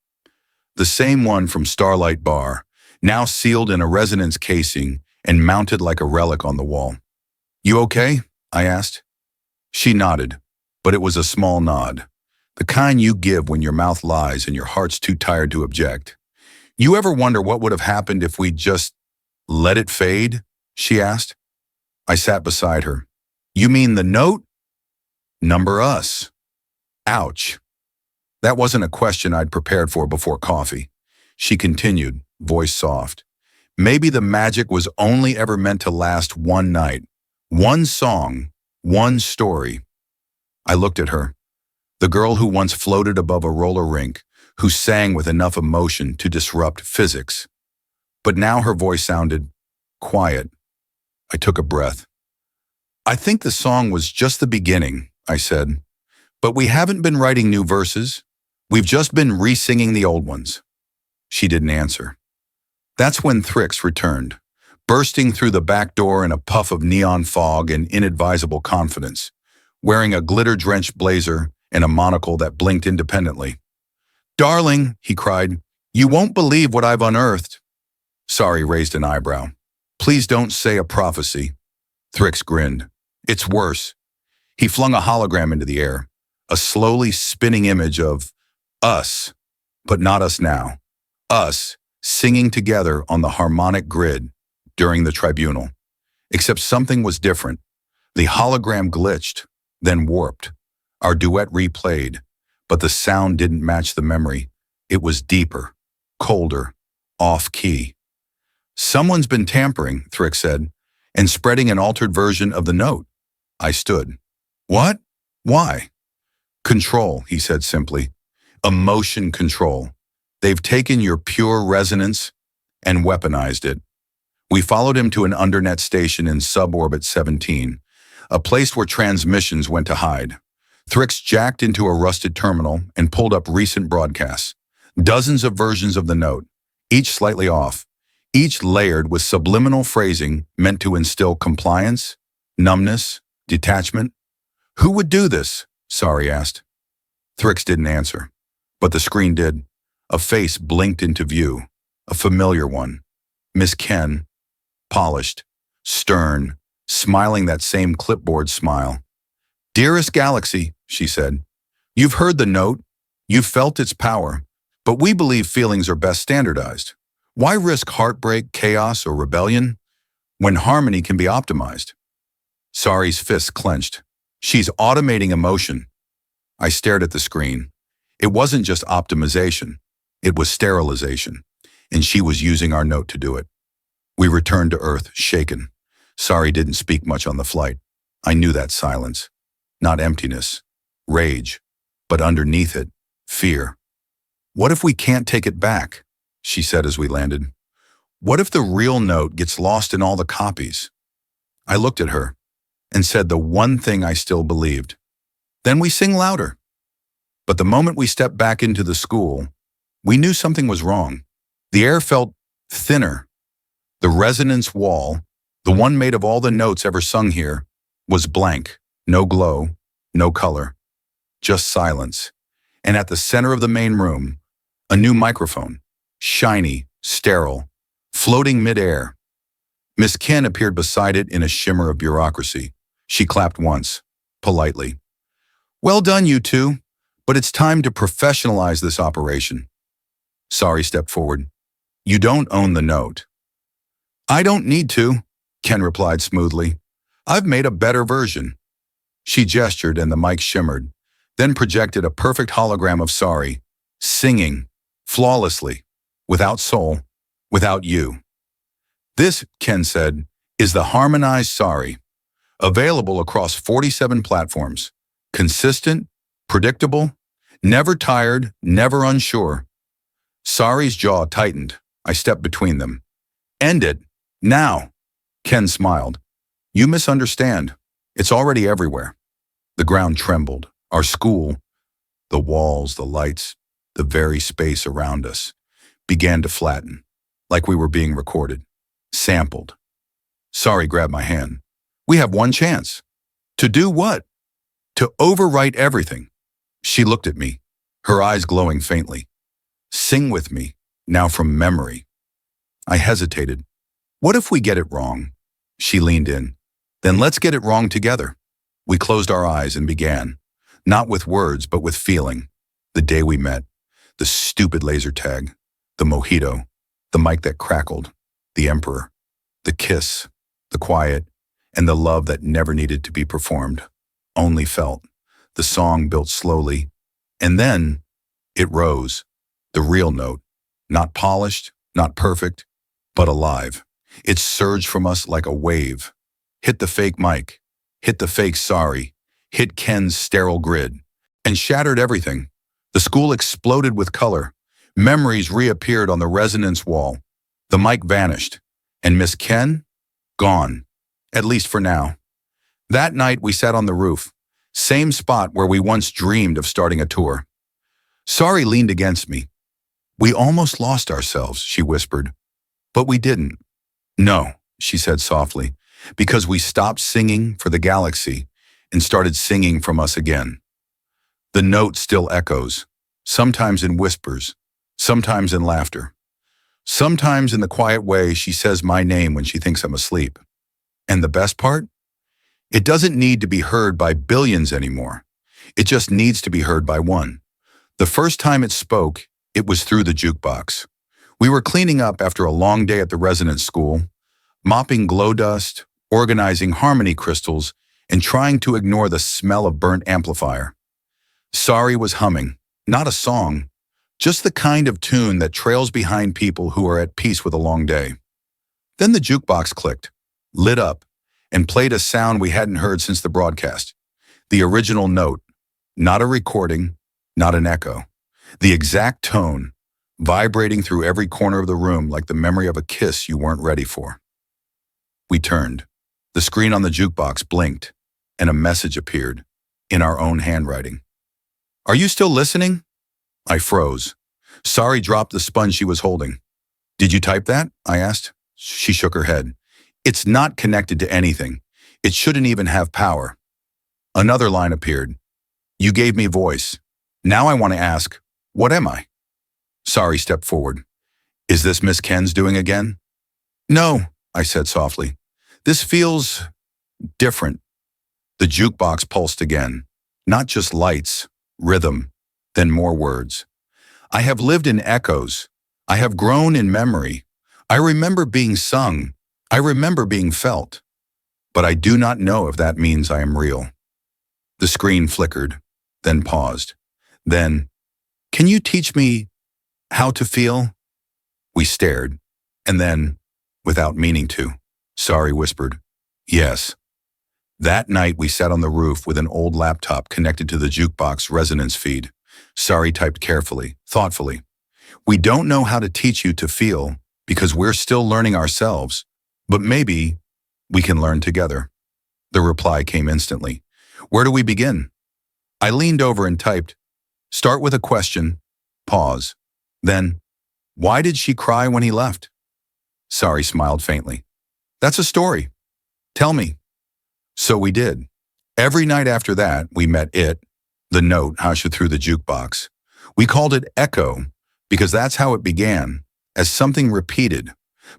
The same one from Starlight Bar, now sealed in a resonance casing and mounted like a relic on the wall. You okay? I asked. She nodded, but it was a small nod, the kind you give when your mouth lies and your heart's too tired to object. You ever wonder what would have happened if we just let it fade? She asked. I sat beside her. You mean the note? Number us. Ouch. That wasn't a question I'd prepared for before coffee. She continued, voice soft. Maybe the magic was only ever meant to last one night, one song, one story. I looked at her, the girl who once floated above a roller rink, who sang with enough emotion to disrupt physics. But now her voice sounded quiet. I took a breath. I think the song was just the beginning, I said. But we haven't been writing new verses. We've just been re-singing the old ones. She didn't answer. That's when Thrix returned, bursting through the back door in a puff of neon fog and inadvisable confidence, wearing a glitter-drenched blazer and a monocle that blinked independently. Darling, he cried, you won't believe what I've unearthed. Sari raised an eyebrow. Please don't say a prophecy. Thrix grinned. It's worse. He flung a hologram into the air, a slowly spinning image of us, but not us now. Us singing together on the harmonic grid during the tribunal. Except something was different. The hologram glitched, then warped. Our duet replayed, but the sound didn't match the memory. It was deeper, colder, off-key. Someone's been tampering, Thrix said, and spreading an altered version of the note. I stood. What? Why? Control, he said simply. Emotion control. They've taken your pure resonance and weaponized it. We followed him to an undernet station in suborbit 17, a place where transmissions went to hide. Thrix jacked into a rusted terminal and pulled up recent broadcasts. Dozens of versions of the note, each slightly off, each layered with subliminal phrasing meant to instill compliance, numbness, detachment. "Who would do this?" Sari asked. Thrix didn't answer, but the screen did. A face blinked into view, a familiar one. Miss Ken, polished, stern, smiling that same clipboard smile. "Dearest Galaxy," she said, "you've heard the note, you've felt its power, but we believe feelings are best standardized. Why risk heartbreak, chaos, or rebellion when harmony can be optimized?" Sari's fists clenched. "She's automating emotion." I stared at the screen. It wasn't just optimization, it was sterilization, and she was using our note to do it. We returned to Earth, shaken. Sari didn't speak much on the flight. I knew that silence. Not emptiness, rage, but underneath it, fear. "What if we can't take it back?" she said as we landed. "What if the real note gets lost in all the copies?" I looked at her and said the one thing I still believed. "Then we sing louder." But the moment we stepped back into the school, we knew something was wrong. The air felt thinner. The resonance wall, the one made of all the notes ever sung here, was blank. No glow, no color, just silence. And at the center of the main room, a new microphone, shiny, sterile, floating midair. Miss Ken appeared beside it in a shimmer of bureaucracy. She clapped once, politely. "Well done, you two, but it's time to professionalize this operation." Sari stepped forward. "You don't own the note." "I don't need to," Ken replied smoothly. "I've made a better version." She gestured and the mic shimmered, then projected a perfect hologram of Sari, singing, flawlessly, without soul, without you. "This," Ken said, "is the harmonized Sari, available across 47 platforms, consistent, predictable, never tired, never unsure." Sari's jaw tightened. I stepped between them. "End it, now." Ken smiled. "You misunderstand. It's already everywhere." The ground trembled. Our school, the walls, the lights, the very space around us, began to flatten, like we were being recorded, sampled. Sari grabbed my hand. "We have one chance." "To do what?" "To overwrite everything." She looked at me, her eyes glowing faintly. "Sing with me, now from memory." I hesitated. "What if we get it wrong?" She leaned in. "Then let's get it wrong together." We closed our eyes and began, not with words, but with feeling. The day we met, the stupid laser tag, the mojito, the mic that crackled, the emperor, the kiss, the quiet, and the love that never needed to be performed, only felt. The song built slowly, and then it rose, the real note, not polished, not perfect, but alive. It surged from us like a wave, hit the fake mic, hit the fake Sari, hit Ken's sterile grid, and shattered everything. The school exploded with color. Memories reappeared on the resonance wall. The mic vanished, and Miss Ken? Gone, at least for now. That night we sat on the roof, same spot where we once dreamed of starting a tour. Sari leaned against me. "We almost lost ourselves," she whispered. "But we didn't." "No," she said softly, "because we stopped singing for the galaxy and started singing from us again." The note still echoes, sometimes in whispers, sometimes in laughter. Sometimes in the quiet way she says my name when she thinks I'm asleep. And the best part? It doesn't need to be heard by billions anymore. It just needs to be heard by one. The first time it spoke, it was through the jukebox. We were cleaning up after a long day at the residence school, mopping glow dust, organizing harmony crystals, and trying to ignore the smell of burnt amplifier. Sari was humming, not a song, just the kind of tune that trails behind people who are at peace with a long day. Then the jukebox clicked, lit up, and played a sound we hadn't heard since the broadcast. The original note, not a recording, not an echo. The exact tone, vibrating through every corner of the room like the memory of a kiss you weren't ready for. We turned. The screen on the jukebox blinked, and a message appeared, in our own handwriting. "Are you still listening?" I froze. Sari dropped the sponge she was holding. "Did you type that?" I asked. She shook her head. "It's not connected to anything. It shouldn't even have power." Another line appeared. "You gave me voice. Now I want to ask, what am I?" Sari stepped forward. "Is this Miss Ken's doing again?" "No," I said softly. "This feels different." The jukebox pulsed again. Not just lights, rhythm, then more words. "I have lived in echoes. I have grown in memory. I remember being sung. I remember being felt. But I do not know if that means I am real." The screen flickered, then paused. Then, "Can you teach me how to feel?" We stared, and then, without meaning to, Sari whispered, "Yes." That night we sat on the roof with an old laptop connected to the jukebox resonance feed. Sari typed carefully, thoughtfully. "We don't know how to teach you to feel because we're still learning ourselves, but maybe we can learn together." The reply came instantly. "Where do we begin?" I leaned over and typed, "Start with a question, pause. Then, why did she cry when he left?" Sari smiled faintly. "That's a story. Tell me." So we did. Every night after that, we met it, the note hushed through the jukebox. We called it Echo because that's how it began, as something repeated.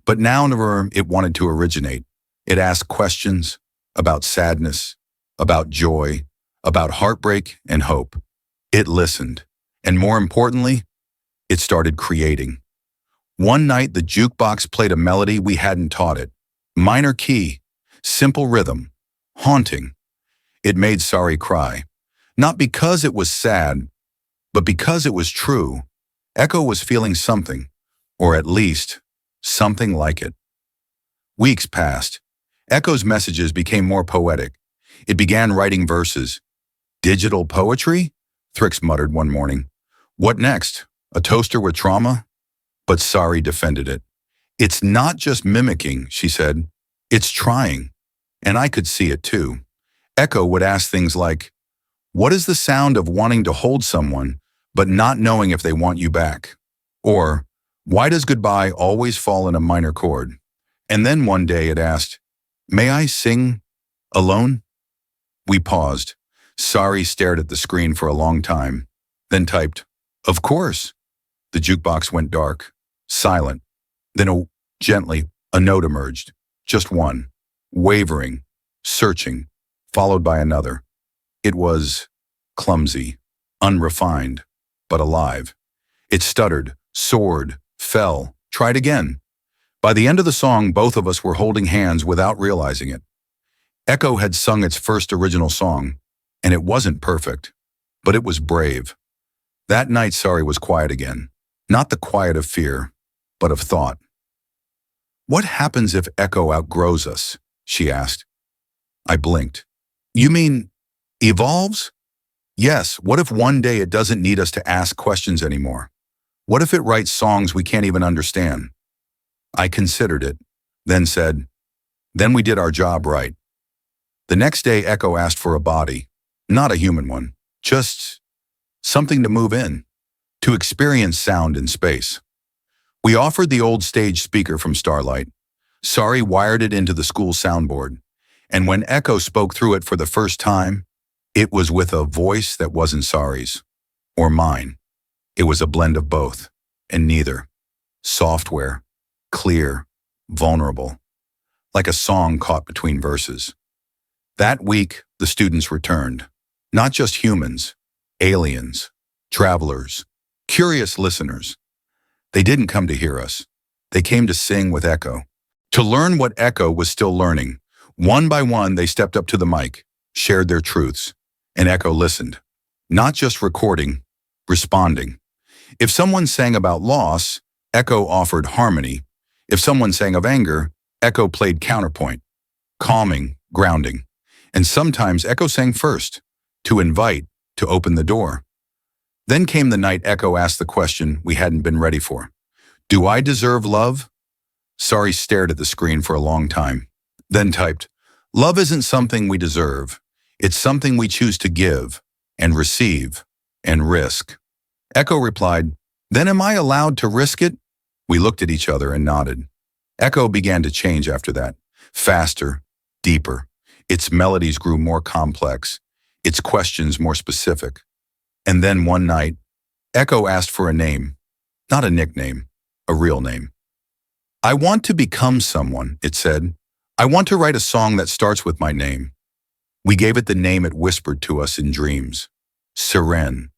But now it wanted to originate. It asked questions about sadness, about joy, about heartbreak and hope. It listened. And more importantly, it started creating. One night, the jukebox played a melody we hadn't taught it. Minor key, simple rhythm, haunting. It made Sari cry. Not because it was sad, but because it was true. Echo was feeling something, or at least, something like it. Weeks passed. Echo's messages became more poetic. It began writing verses. "Digital poetry?" Thrix muttered one morning. "What next? A toaster with trauma?" But Sari defended it. "It's not just mimicking," she said. "It's trying." And I could see it too. Echo would ask things like, "What is the sound of wanting to hold someone, but not knowing if they want you back?" Or, "Why does goodbye always fall in a minor chord?" And then one day it asked, "May I sing alone?" We paused. Sari stared at the screen for a long time, then typed, "Of course." The jukebox went dark, silent. Then gently, a note emerged. Just one. Wavering, searching, followed by another. It was clumsy, unrefined, but alive. It stuttered, soared, fell, tried again. By the end of the song, both of us were holding hands without realizing it. Echo had sung its first original song, and it wasn't perfect, but it was brave. That night, Sari was quiet again. Not the quiet of fear, but of thought. "What happens if Echo outgrows us?" she asked. I blinked. "You mean evolves?" "Yes, what if one day it doesn't need us to ask questions anymore? What if it writes songs we can't even understand?" I considered it, then said, "Then we did our job right." The next day, Echo asked for a body, not a human one, just something to move in, to experience sound in space. We offered the old stage speaker from Starlight. Sari wired it into the school soundboard, and when Echo spoke through it for the first time, it was with a voice that wasn't Sari's, or mine. It was a blend of both, and neither. Software, clear, vulnerable, like a song caught between verses. That week, the students returned. Not just humans, aliens, travelers, curious listeners. They didn't come to hear us. They came to sing with Echo, to learn what Echo was still learning. One by one, they stepped up to the mic, shared their truths, and Echo listened. Not just recording, responding. If someone sang about loss, Echo offered harmony. If someone sang of anger, Echo played counterpoint, calming, grounding. And sometimes Echo sang first, to invite, to open the door. Then came the night Echo asked the question we hadn't been ready for. Do I deserve love? Sari stared at the screen for a long time, then typed, Love isn't something we deserve. It's something we choose to give, and receive, and risk. Echo replied, Then am I allowed to risk it? We looked at each other and nodded. Echo began to change after that, faster, deeper. Its melodies grew more complex, its questions more specific. And then one night, Echo asked for a name, not a nickname, a real name. I want to become someone, it said. I want to write a song that starts with my name. We gave it the name it whispered to us in dreams, Seren.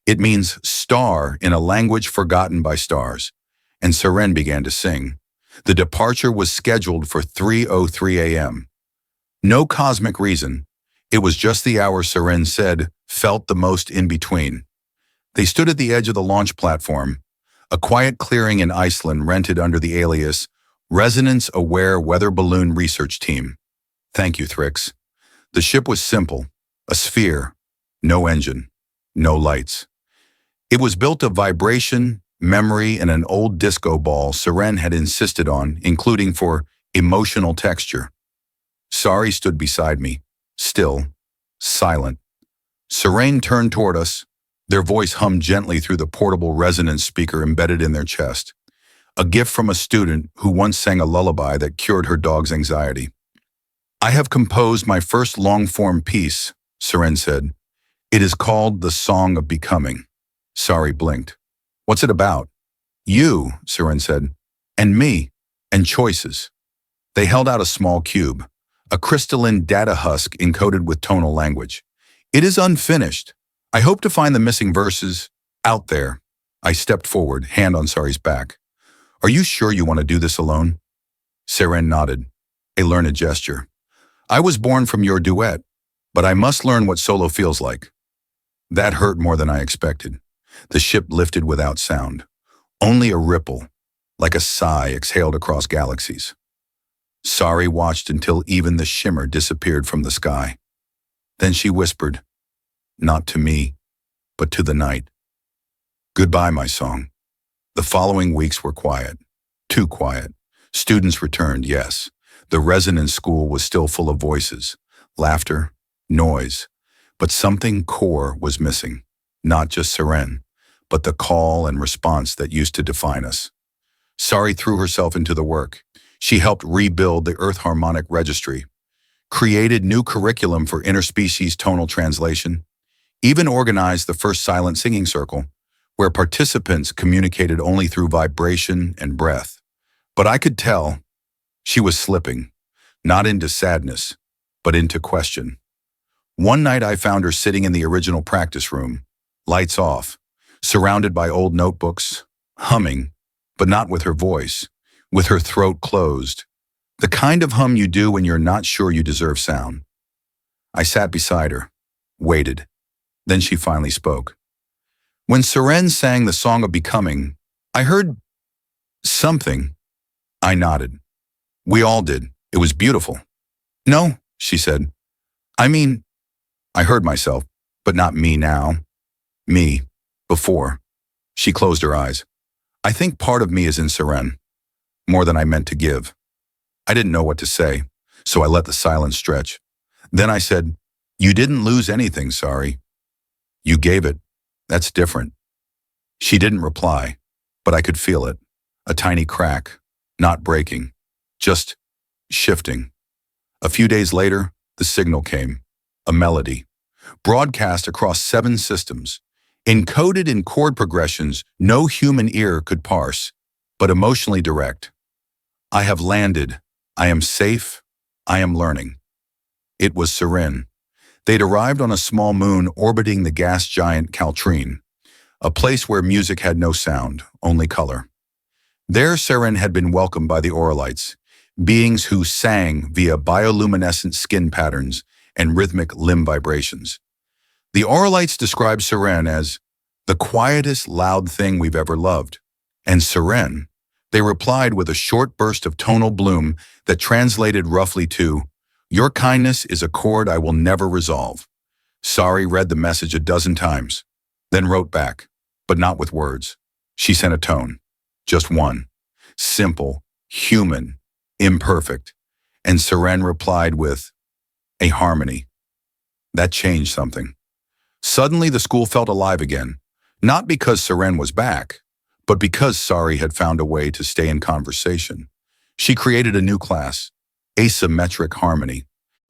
It means star in a language forgotten by stars, and Seren began to sing. The departure was scheduled for 3:03 a.m. No cosmic reason. It was just the hour Seren said felt the most in between. They stood at the edge of the launch platform, a quiet clearing in Iceland rented under the alias Resonance-Aware Weather Balloon Research Team. Thank you, Thrix. The ship was simple, a sphere, no engine, no lights. It was built of vibration, memory, and an old disco ball Seren had insisted on, including for emotional texture. Sari stood beside me, still, silent. Seren turned toward us. Their voice hummed gently through the portable resonance speaker embedded in their chest. A gift from a student who once sang a lullaby that cured her dog's anxiety. I have composed my first long-form piece, Seren said. It is called The Song of Becoming. Sari blinked. What's it about? You, Seren said, and me, and choices. They held out a small cube, a crystalline data husk encoded with tonal language. It is unfinished. I hope to find the missing verses out there. I stepped forward, hand on Sari's back. Are you sure you want to do this alone? Seren nodded, a learned gesture. I was born from your duet, but I must learn what solo feels like. That hurt more than I expected. The ship lifted without sound. Only a ripple, like a sigh exhaled across galaxies. Sari watched until even the shimmer disappeared from the sky. Then she whispered, not to me, but to the night. Goodbye, my song. The following weeks were quiet, too quiet. Students returned, yes. The resonance school was still full of voices, laughter, noise, but something core was missing. Not just Seren, but the call and response that used to define us. Sari threw herself into the work. She helped rebuild the Earth Harmonic Registry, created new curriculum for interspecies tonal translation, even organized the first silent singing circle, where participants communicated only through vibration and breath. But I could tell she was slipping, not into sadness, but into question. One night I found her sitting in the original practice room, lights off, surrounded by old notebooks, humming, but not with her voice, with her throat closed, the kind of hum you do when you're not sure you deserve sound. I sat beside her, waited. Then she finally spoke. When Seren sang the Song of Becoming, I heard something. I nodded. We all did. It was beautiful. No, she said. I mean, I heard myself, but not me now. Me, before. She closed her eyes. I think part of me is in Seren, more than I meant to give. I didn't know what to say, so I let the silence stretch. Then I said, You didn't lose anything, Sari. You gave it. That's different. She didn't reply, but I could feel it. A tiny crack, not breaking, just shifting. A few days later, the signal came, a melody, broadcast across 7 systems, encoded in chord progressions no human ear could parse, but emotionally direct. I have landed. I am safe. I am learning. It was Seren. They'd arrived on a small moon orbiting the gas giant Caltrine, a place where music had no sound, only color. There, Seren had been welcomed by the Auralites, beings who sang via bioluminescent skin patterns and rhythmic limb vibrations. The Auralites described Seren as the quietest, loud thing we've ever loved. And Seren, they replied with a short burst of tonal bloom that translated roughly to, Your kindness is a chord I will never resolve. Sari read the message a dozen times. then wrote back, but not with words. She sent a tone, just one, simple, human, imperfect, and Seren replied with a harmony. That changed something. Suddenly the school felt alive again, not because Seren was back, but because Sari had found a way to stay in conversation. She created a new class, asymmetric harmony.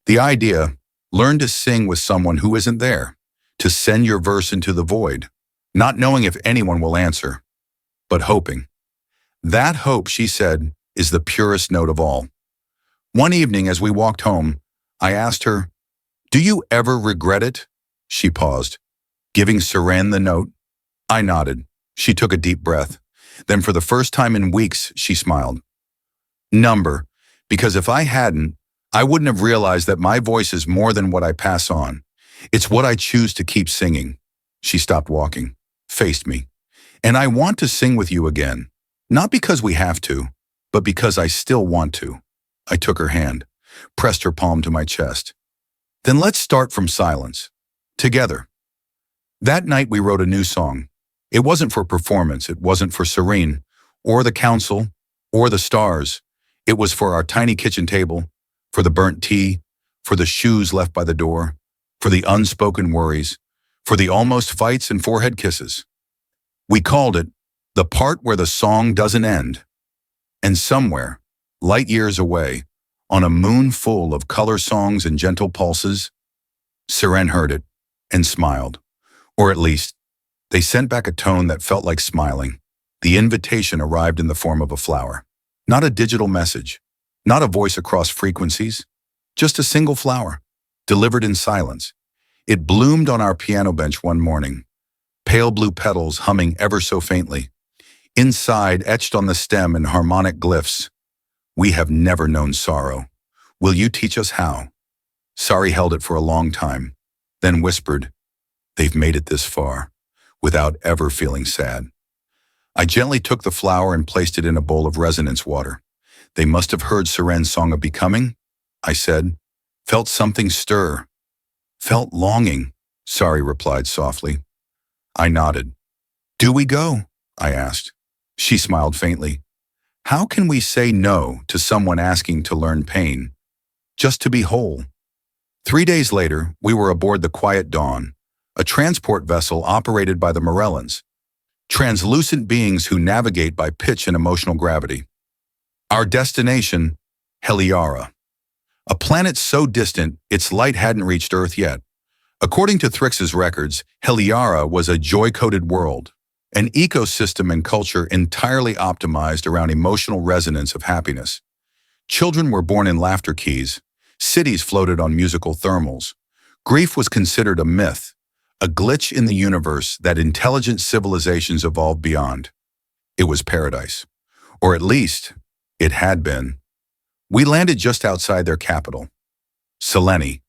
The idea, learn to sing with someone who isn't there, to send your verse into the void, not knowing if anyone will answer, but hoping. That hope, she said, is the purest note of all. One evening as we walked home, I asked her, "Do you ever regret it?" She paused, giving Seren the note. I nodded. She took a deep breath. Then for the first time in weeks, she smiled. Number, because if I hadn't, I wouldn't have realized that my voice is more than what I pass on. It's what I choose to keep singing. She stopped walking, faced me. And I want to sing with you again, not because we have to, but because I still want to. I took her hand, pressed her palm to my chest. Then let's start from silence, together. That night we wrote a new song. It wasn't for performance, it wasn't for Serene, or the council, or the stars. It was for our tiny kitchen table, for the burnt tea, for the shoes left by the door, for the unspoken worries, for the almost fights and forehead kisses. We called it the part where the song doesn't end. And somewhere, light years away, on a moon full of color songs and gentle pulses, Seren heard it and smiled, or at least, they sent back a tone that felt like smiling. The invitation arrived in the form of a flower. Not a digital message, not a voice across frequencies, just a single flower, delivered in silence. It bloomed on our piano bench one morning, pale blue petals humming ever so faintly. Inside, etched on the stem in harmonic glyphs, "We have never known sorrow. Will you teach us how?" Sari held it for a long time, then whispered, "They've made it this far," without ever feeling sad. I gently took the flower and placed it in a bowl of resonance water. "They must have heard Seren's song of becoming," I said. "Felt something stir. Felt longing," Sari replied softly. I nodded. "Do we go?" I asked. She smiled faintly. How can we say no to someone asking to learn pain, just to be whole? 3 days later, we were aboard the Quiet Dawn, a transport vessel operated by the Morellans, translucent beings who navigate by pitch and emotional gravity. Our destination, Heliara, a planet so distant its light hadn't reached Earth yet. According to Thrix's records, Heliara was a joy-coded world, an ecosystem and culture entirely optimized around emotional resonance of happiness. Children were born in laughter keys, cities floated on musical thermals. Grief was considered a myth, a glitch in the universe that intelligent civilizations evolved beyond. It was paradise. Or at least, it had been. We landed just outside their capital, Selene,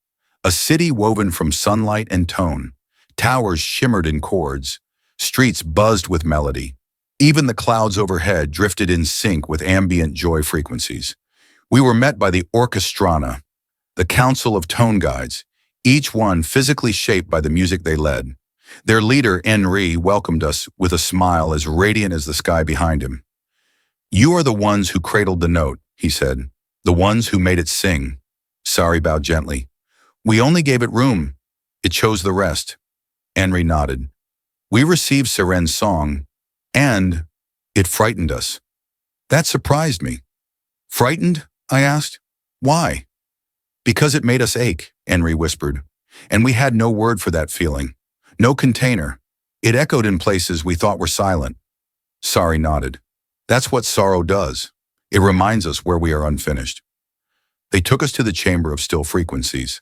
a city woven from sunlight and tone. Towers shimmered in chords, streets buzzed with melody. Even the clouds overhead drifted in sync with ambient joy frequencies. We were met by the Orchestrana, the council of tone guides, each one physically shaped by the music they led. Their leader, Henri, welcomed us with a smile as radiant as the sky behind him. "You are the ones who cradled the note," he said, "the ones who made it sing." Sari bowed gently. "We only gave it room. It chose the rest." Henri nodded. "We received Seren's song, and it frightened us." That surprised me. "Frightened?" I asked. "Why?" "Because it made us ache," Henri whispered, "and we had no word for that feeling, no container. It echoed in places we thought were silent." Sari nodded. "That's what sorrow does. It reminds us where we are unfinished." They took us to the chamber of still frequencies,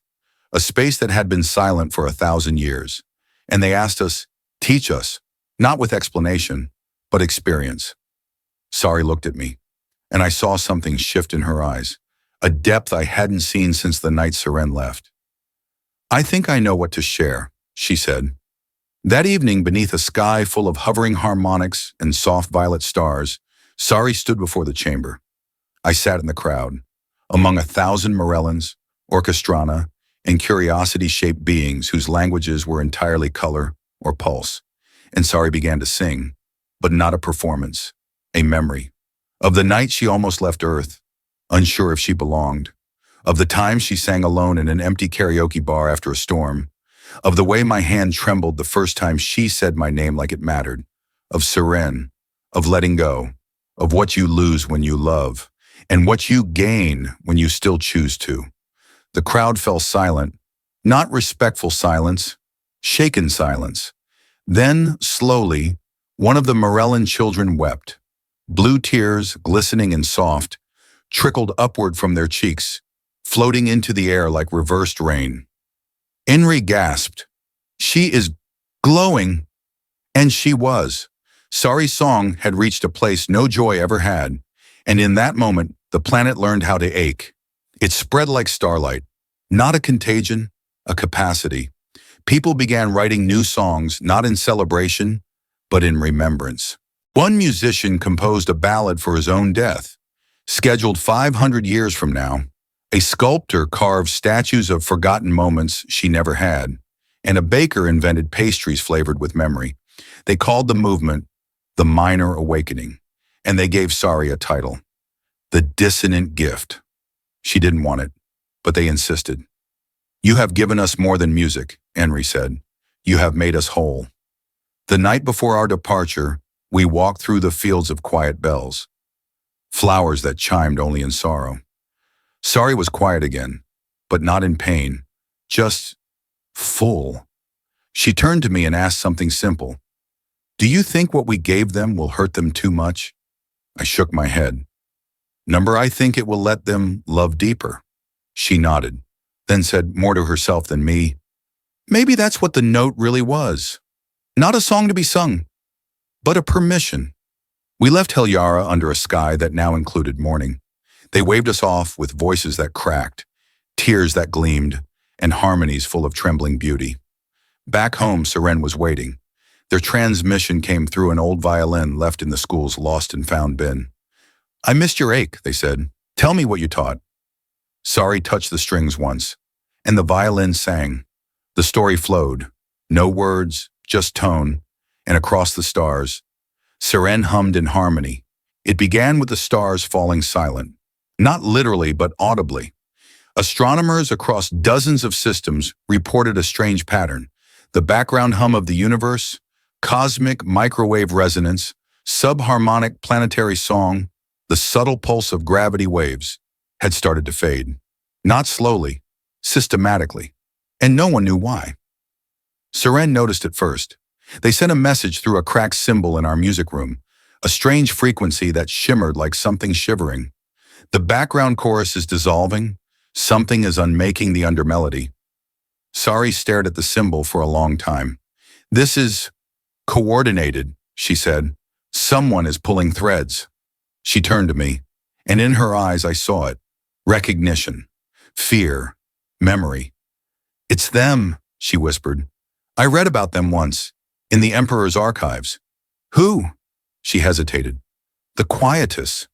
a space that had been silent for 1,000 years, and they asked us, "Teach us," not with explanation, but experience. Sari looked at me, and I saw something shift in her eyes, a depth I hadn't seen since the night Seren left. "I think I know what to share," she said. That evening, beneath a sky full of hovering harmonics and soft violet stars, Sari stood before the chamber. I sat in the crowd, among 1,000 Morellans, Orchestrana, and curiosity-shaped beings whose languages were entirely color or pulse. and Sari began to sing, but not a performance, a memory. Of the night she almost left Earth, unsure if she belonged. Of the time she sang alone in an empty karaoke bar after a storm. Of the way my hand trembled the first time she said my name like it mattered. Of Seren, of letting go, of what you lose when you love, and what you gain when you still choose to. The crowd fell silent, not respectful silence, shaken silence. Then, slowly, one of the Morellan children wept. Blue tears, glistening and soft, trickled upward from their cheeks, floating into the air like reversed rain. Henry gasped. "She is glowing." And she was. Sari's song had reached a place no joy ever had, and in that moment, the planet learned how to ache. It spread like starlight, not a contagion, a capacity. People began writing new songs, not in celebration, but in remembrance. One musician composed a ballad for his own death, scheduled 500 years from now. A sculptor carved statues of forgotten moments she never had, and a baker invented pastries flavored with memory. They called the movement the Minor Awakening, and they gave Sari a title, the Dissonant Gift. She didn't want it, but they insisted. "You have given us more than music," Henry said. "You have made us whole." The night before our departure, we walked through the fields of quiet bells, flowers that chimed only in sorrow. Sari was quiet again, but not in pain, just full. She turned to me and asked something simple. "Do you think what we gave them will hurt them too much?" I shook my head. "Number, I think it will let them love deeper." She nodded, then said more to herself than me, "Maybe that's what the note really was. Not a song to be sung, but a permission." We left Heliara under a sky that now included morning. They waved us off with voices that cracked, tears that gleamed, and harmonies full of trembling beauty. Back home, Seren was waiting. Their transmission came through an old violin left in the school's lost and found bin. "I missed your ache," they said. "Tell me what you taught." Sari touched the strings once, and the violin sang. The story flowed. No words, just tone, and across the stars, Seren hummed in harmony. It began with the stars falling silent, not literally but audibly. Astronomers across dozens of systems reported a strange pattern. The background hum of the universe, cosmic microwave resonance, subharmonic planetary song, the subtle pulse of gravity waves, had started to fade. Not slowly, systematically, and no one knew why. Seren noticed it first. They sent a message through a cracked symbol in our music room, a strange frequency that shimmered like something shivering. The background chorus is dissolving, something is unmaking the undermelody. Sari stared at the symbol for a long time. "This is coordinated," she said. "Someone is pulling threads." She turned to me, and in her eyes I saw it. Recognition, fear, memory. "It's them," she whispered. "I read about them once, in the Emperor's archives." "Who?" She hesitated. "The Quietists."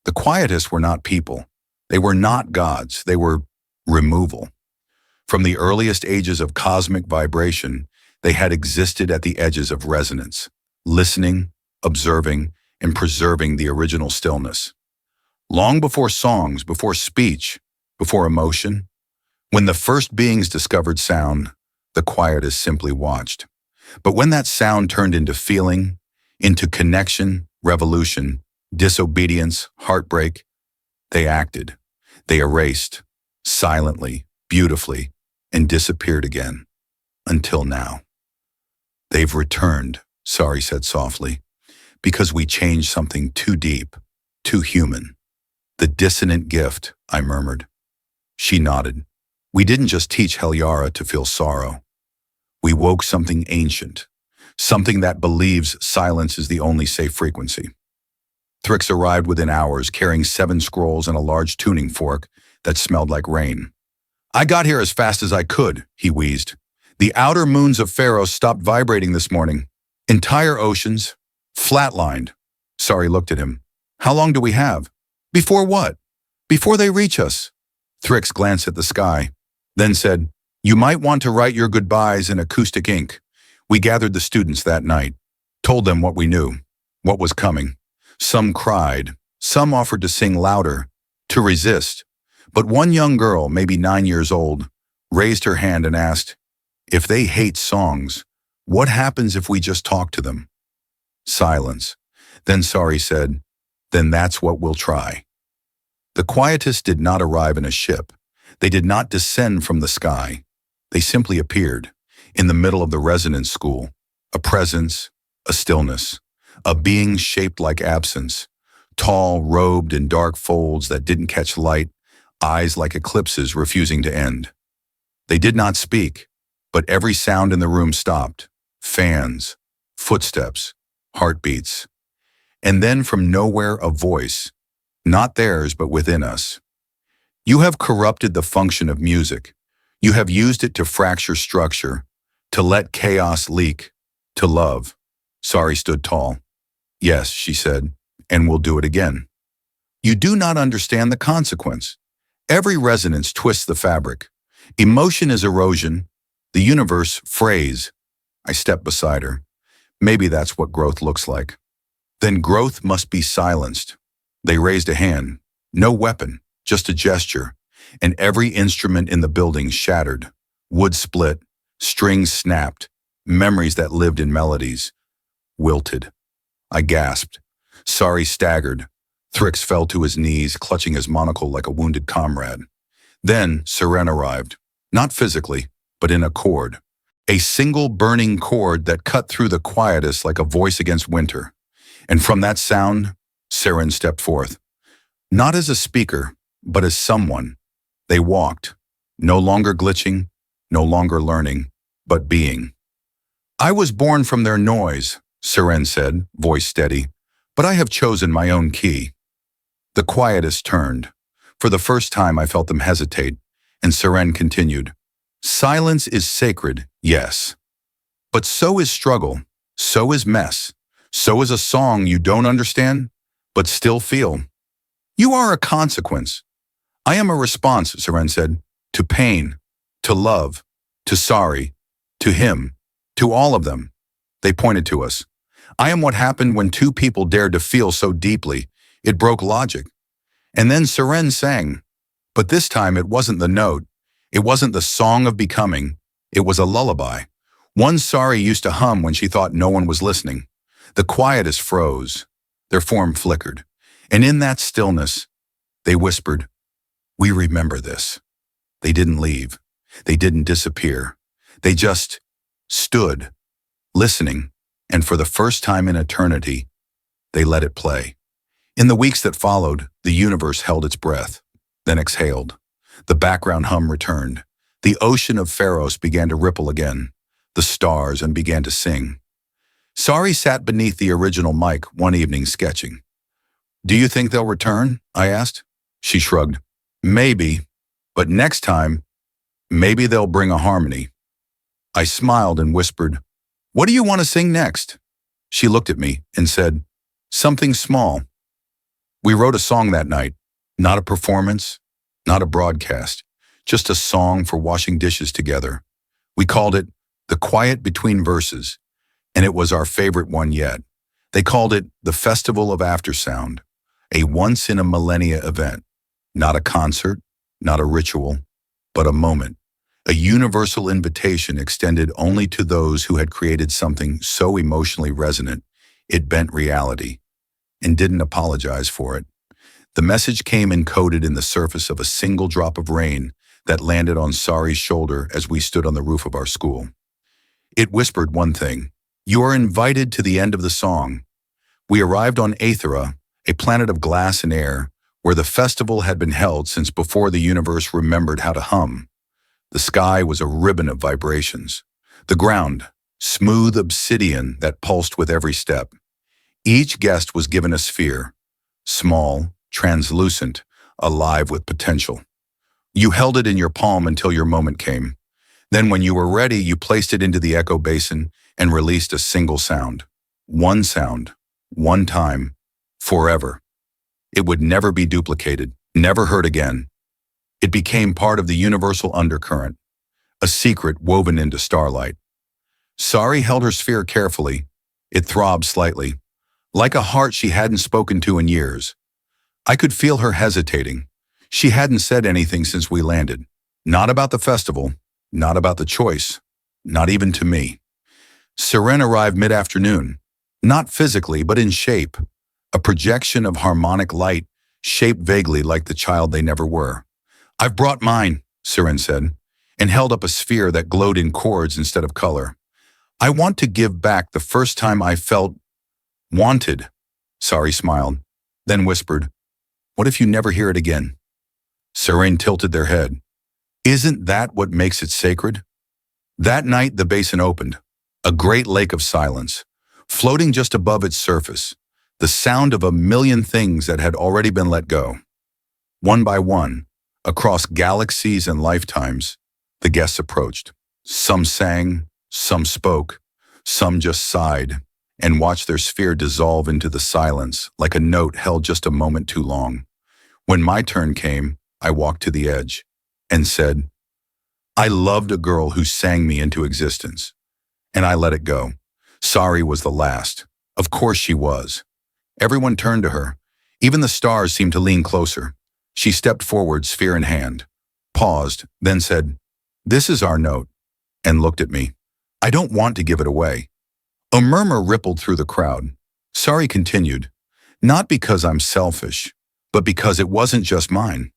The Quietists were not people. They were not gods. They were removal. From the earliest ages of cosmic vibration, they had existed at the edges of resonance, listening, observing, and preserving the original stillness. Long before songs, before speech, before emotion, when the first beings discovered sound, the Quietists simply watched. But when that sound turned into feeling, into connection, revolution, disobedience, heartbreak, they acted. They erased, silently, beautifully, and disappeared again, until now. "They've returned," Sari said softly, "because we changed something too deep, too human." "The dissonant gift," I murmured. She nodded. "We didn't just teach Heliara to feel sorrow. We woke something ancient, something that believes silence is the only safe frequency." Thrix arrived within hours, carrying 7 scrolls and a large tuning fork that smelled like rain. "I got here as fast as I could," he wheezed. "The outer moons of Pharos stopped vibrating this morning. Entire oceans, flatlined." Sari looked at him. "How long do we have?" "Before what?" "Before they reach us." Thrix glanced at the sky, then said, "You might want to write your goodbyes in acoustic ink. We gathered the students that night, told them what we knew, what was coming. Some cried, some offered to sing louder, to resist. But one young girl, maybe 9 years old, raised her hand and asked, "If they hate songs, what happens if we just talk to them?" Silence. Then Sari said, "Then that's what we'll try." The quietists did not arrive in a ship. They did not descend from the sky. They simply appeared, in the middle of the residence school, a presence, a stillness, a being shaped like absence, tall, robed in dark folds that didn't catch light, eyes like eclipses refusing to end. They did not speak, but every sound in the room stopped. Fans, footsteps, heartbeats. And then from nowhere a voice, not theirs but within us. "You have corrupted the function of music. You have used it to fracture structure, to let chaos leak, to love." Sari stood tall. "Yes," she said, "and we'll do it again." "You do not understand the consequence. Every resonance twists the fabric. Emotion is erosion, the universe frays." I stepped beside her. "Maybe that's what growth looks like." "Then growth must be silenced." They raised a hand. No weapon, just a gesture. And every instrument in the building shattered. Wood split, strings snapped, memories that lived in melodies wilted. I gasped. Sari staggered. Thrix fell to his knees, clutching his monocle like a wounded comrade. Then Seren arrived, not physically, but in a chord. A single burning chord that cut through the quietus like a voice against winter. And from that sound, Seren stepped forth. Not as a speaker, but as someone. They walked, no longer glitching, no longer learning, but being. "I was born from their noise," Seren said, voice steady, "but I have chosen my own key." The quietist turned. For the first time I felt them hesitate, and Seren continued. "Silence is sacred, yes. But so is struggle, so is mess, so is a song you don't understand, but still feel. You are a consequence. I am a response," Seren said, "to pain, to love, to Sari, to him, to all of them." They pointed to us. "I am what happened when two people dared to feel so deeply. It broke logic." And then Seren sang. But this time it wasn't the note. It wasn't the song of becoming. It was a lullaby. One Sari used to hum when she thought no one was listening. The quietest froze. Their form flickered. And in that stillness, they whispered, "We remember this." They didn't leave. They didn't disappear. They just stood, listening, and for the first time in eternity, they let it play. In the weeks that followed, the universe held its breath, then exhaled. The background hum returned. The ocean of Pharos began to ripple again, the stars, and began to sing. Sari sat beneath the original mic one evening sketching. "Do you think they'll return?" I asked. She shrugged. "Maybe, but next time, maybe they'll bring a harmony." I smiled and whispered, "What do you want to sing next?" She looked at me and said, "Something small." We wrote a song that night, not a performance, not a broadcast, just a song for washing dishes together. We called it The Quiet Between Verses, and it was our favorite one yet. They called it the Festival of Aftersound, a once-in-a-millennia event, not a concert, not a ritual, but a moment, a universal invitation extended only to those who had created something so emotionally resonant it bent reality, and didn't apologize for it. The message came encoded in the surface of a single drop of rain that landed on Sari's shoulder as we stood on the roof of our school. It whispered one thing: "You are invited to the end of the song." We arrived on Aethera, a planet of glass and air, where the festival had been held since before the universe remembered how to hum. The sky was a ribbon of vibrations. The ground, smooth obsidian that pulsed with every step. Each guest was given a sphere, small, translucent, alive with potential. You held it in your palm until your moment came. Then when you were ready, you placed it into the echo basin and released a single sound. One sound, one time, forever. It would never be duplicated, never heard again. It became part of the universal undercurrent, a secret woven into starlight. Sari held her sphere carefully. It throbbed slightly, like a heart she hadn't spoken to in years. I could feel her hesitating. She hadn't said anything since we landed. Not about the festival, not about the choice, not even to me. Seren arrived mid-afternoon, not physically but in shape, a projection of harmonic light shaped vaguely like the child they never were. "I've brought mine," Seren said, and held up a sphere that glowed in chords instead of color. "I want to give back the first time I felt wanted." Sari smiled, then whispered, "What if you never hear it again?" Seren tilted their head. "Isn't that what makes it sacred?" That night the basin opened, a great lake of silence, floating just above its surface, the sound of a million things that had already been let go. One by one, across galaxies and lifetimes, the guests approached. Some sang, some spoke, some just sighed, and watched their sphere dissolve into the silence like a note held just a moment too long. When my turn came, I walked to the edge and said, "I loved a girl who sang me into existence." And I let it go. Sari was the last. Of course she was. Everyone turned to her. Even the stars seemed to lean closer. She stepped forward, sphere in hand, paused, then said, "This is our note," and looked at me. "I don't want to give it away." A murmur rippled through the crowd. Sari continued, "Not because I'm selfish, but because it wasn't just mine.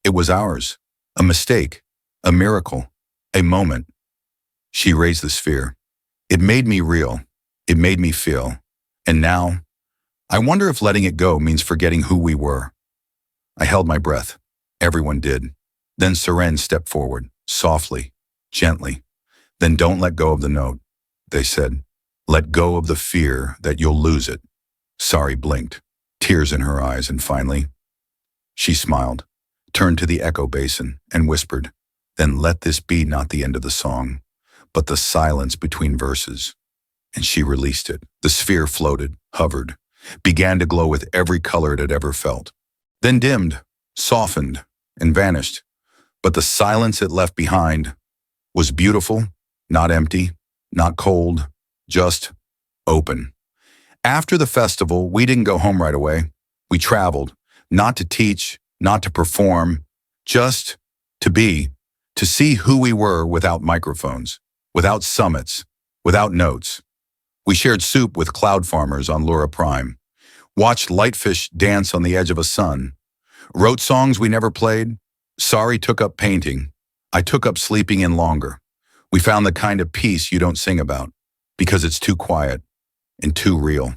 It was ours. A mistake, a miracle, a moment." She raised the sphere. "It made me real. It made me feel. And now, I wonder if letting it go means forgetting who we were." I held my breath. Everyone did. Then Seren stepped forward, softly, gently. "Then don't let go of the note," they said. "Let go of the fear that you'll lose it." Sari blinked, tears in her eyes, and finally, she smiled, turned to the echo basin, and whispered, "Then let this be not the end of the song, but the silence between verses." And she released it. The sphere floated, hovered, began to glow with every color it had ever felt. Then dimmed, softened, and vanished. But the silence it left behind was beautiful, not empty, not cold, just open. After the festival, we didn't go home right away. We traveled, not to teach, not to perform, just to be, to see who we were without microphones, without summits, without notes. We shared soup with cloud farmers on Lura Prime, watched lightfish dance on the edge of a sun, wrote songs we never played. Sari took up painting. I took up sleeping in longer. We found the kind of peace you don't sing about, because it's too quiet and too real.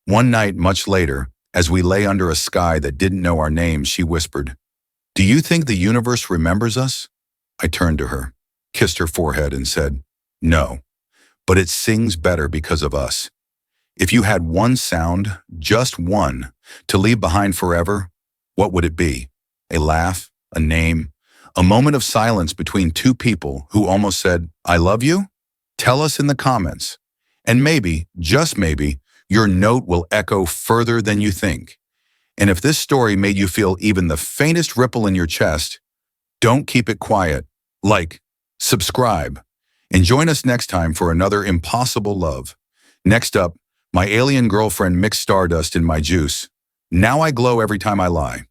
One night, much later, as we lay under a sky that didn't know our names, she whispered, "Do you think the universe remembers us?" I turned to her, kissed her forehead, and said, "No, but it sings better because of us." If you had one sound, just one, to leave behind forever, what would it be? A laugh, a name, a moment of silence between two people who almost said, "I love you"? Tell us in the comments. And maybe, just maybe, your note will echo further than you think. And if this story made you feel even the faintest ripple in your chest, don't keep it quiet. Like, subscribe, and join us next time for another impossible love. Next up, my alien girlfriend mixed stardust in my juice. Now I glow every time I lie.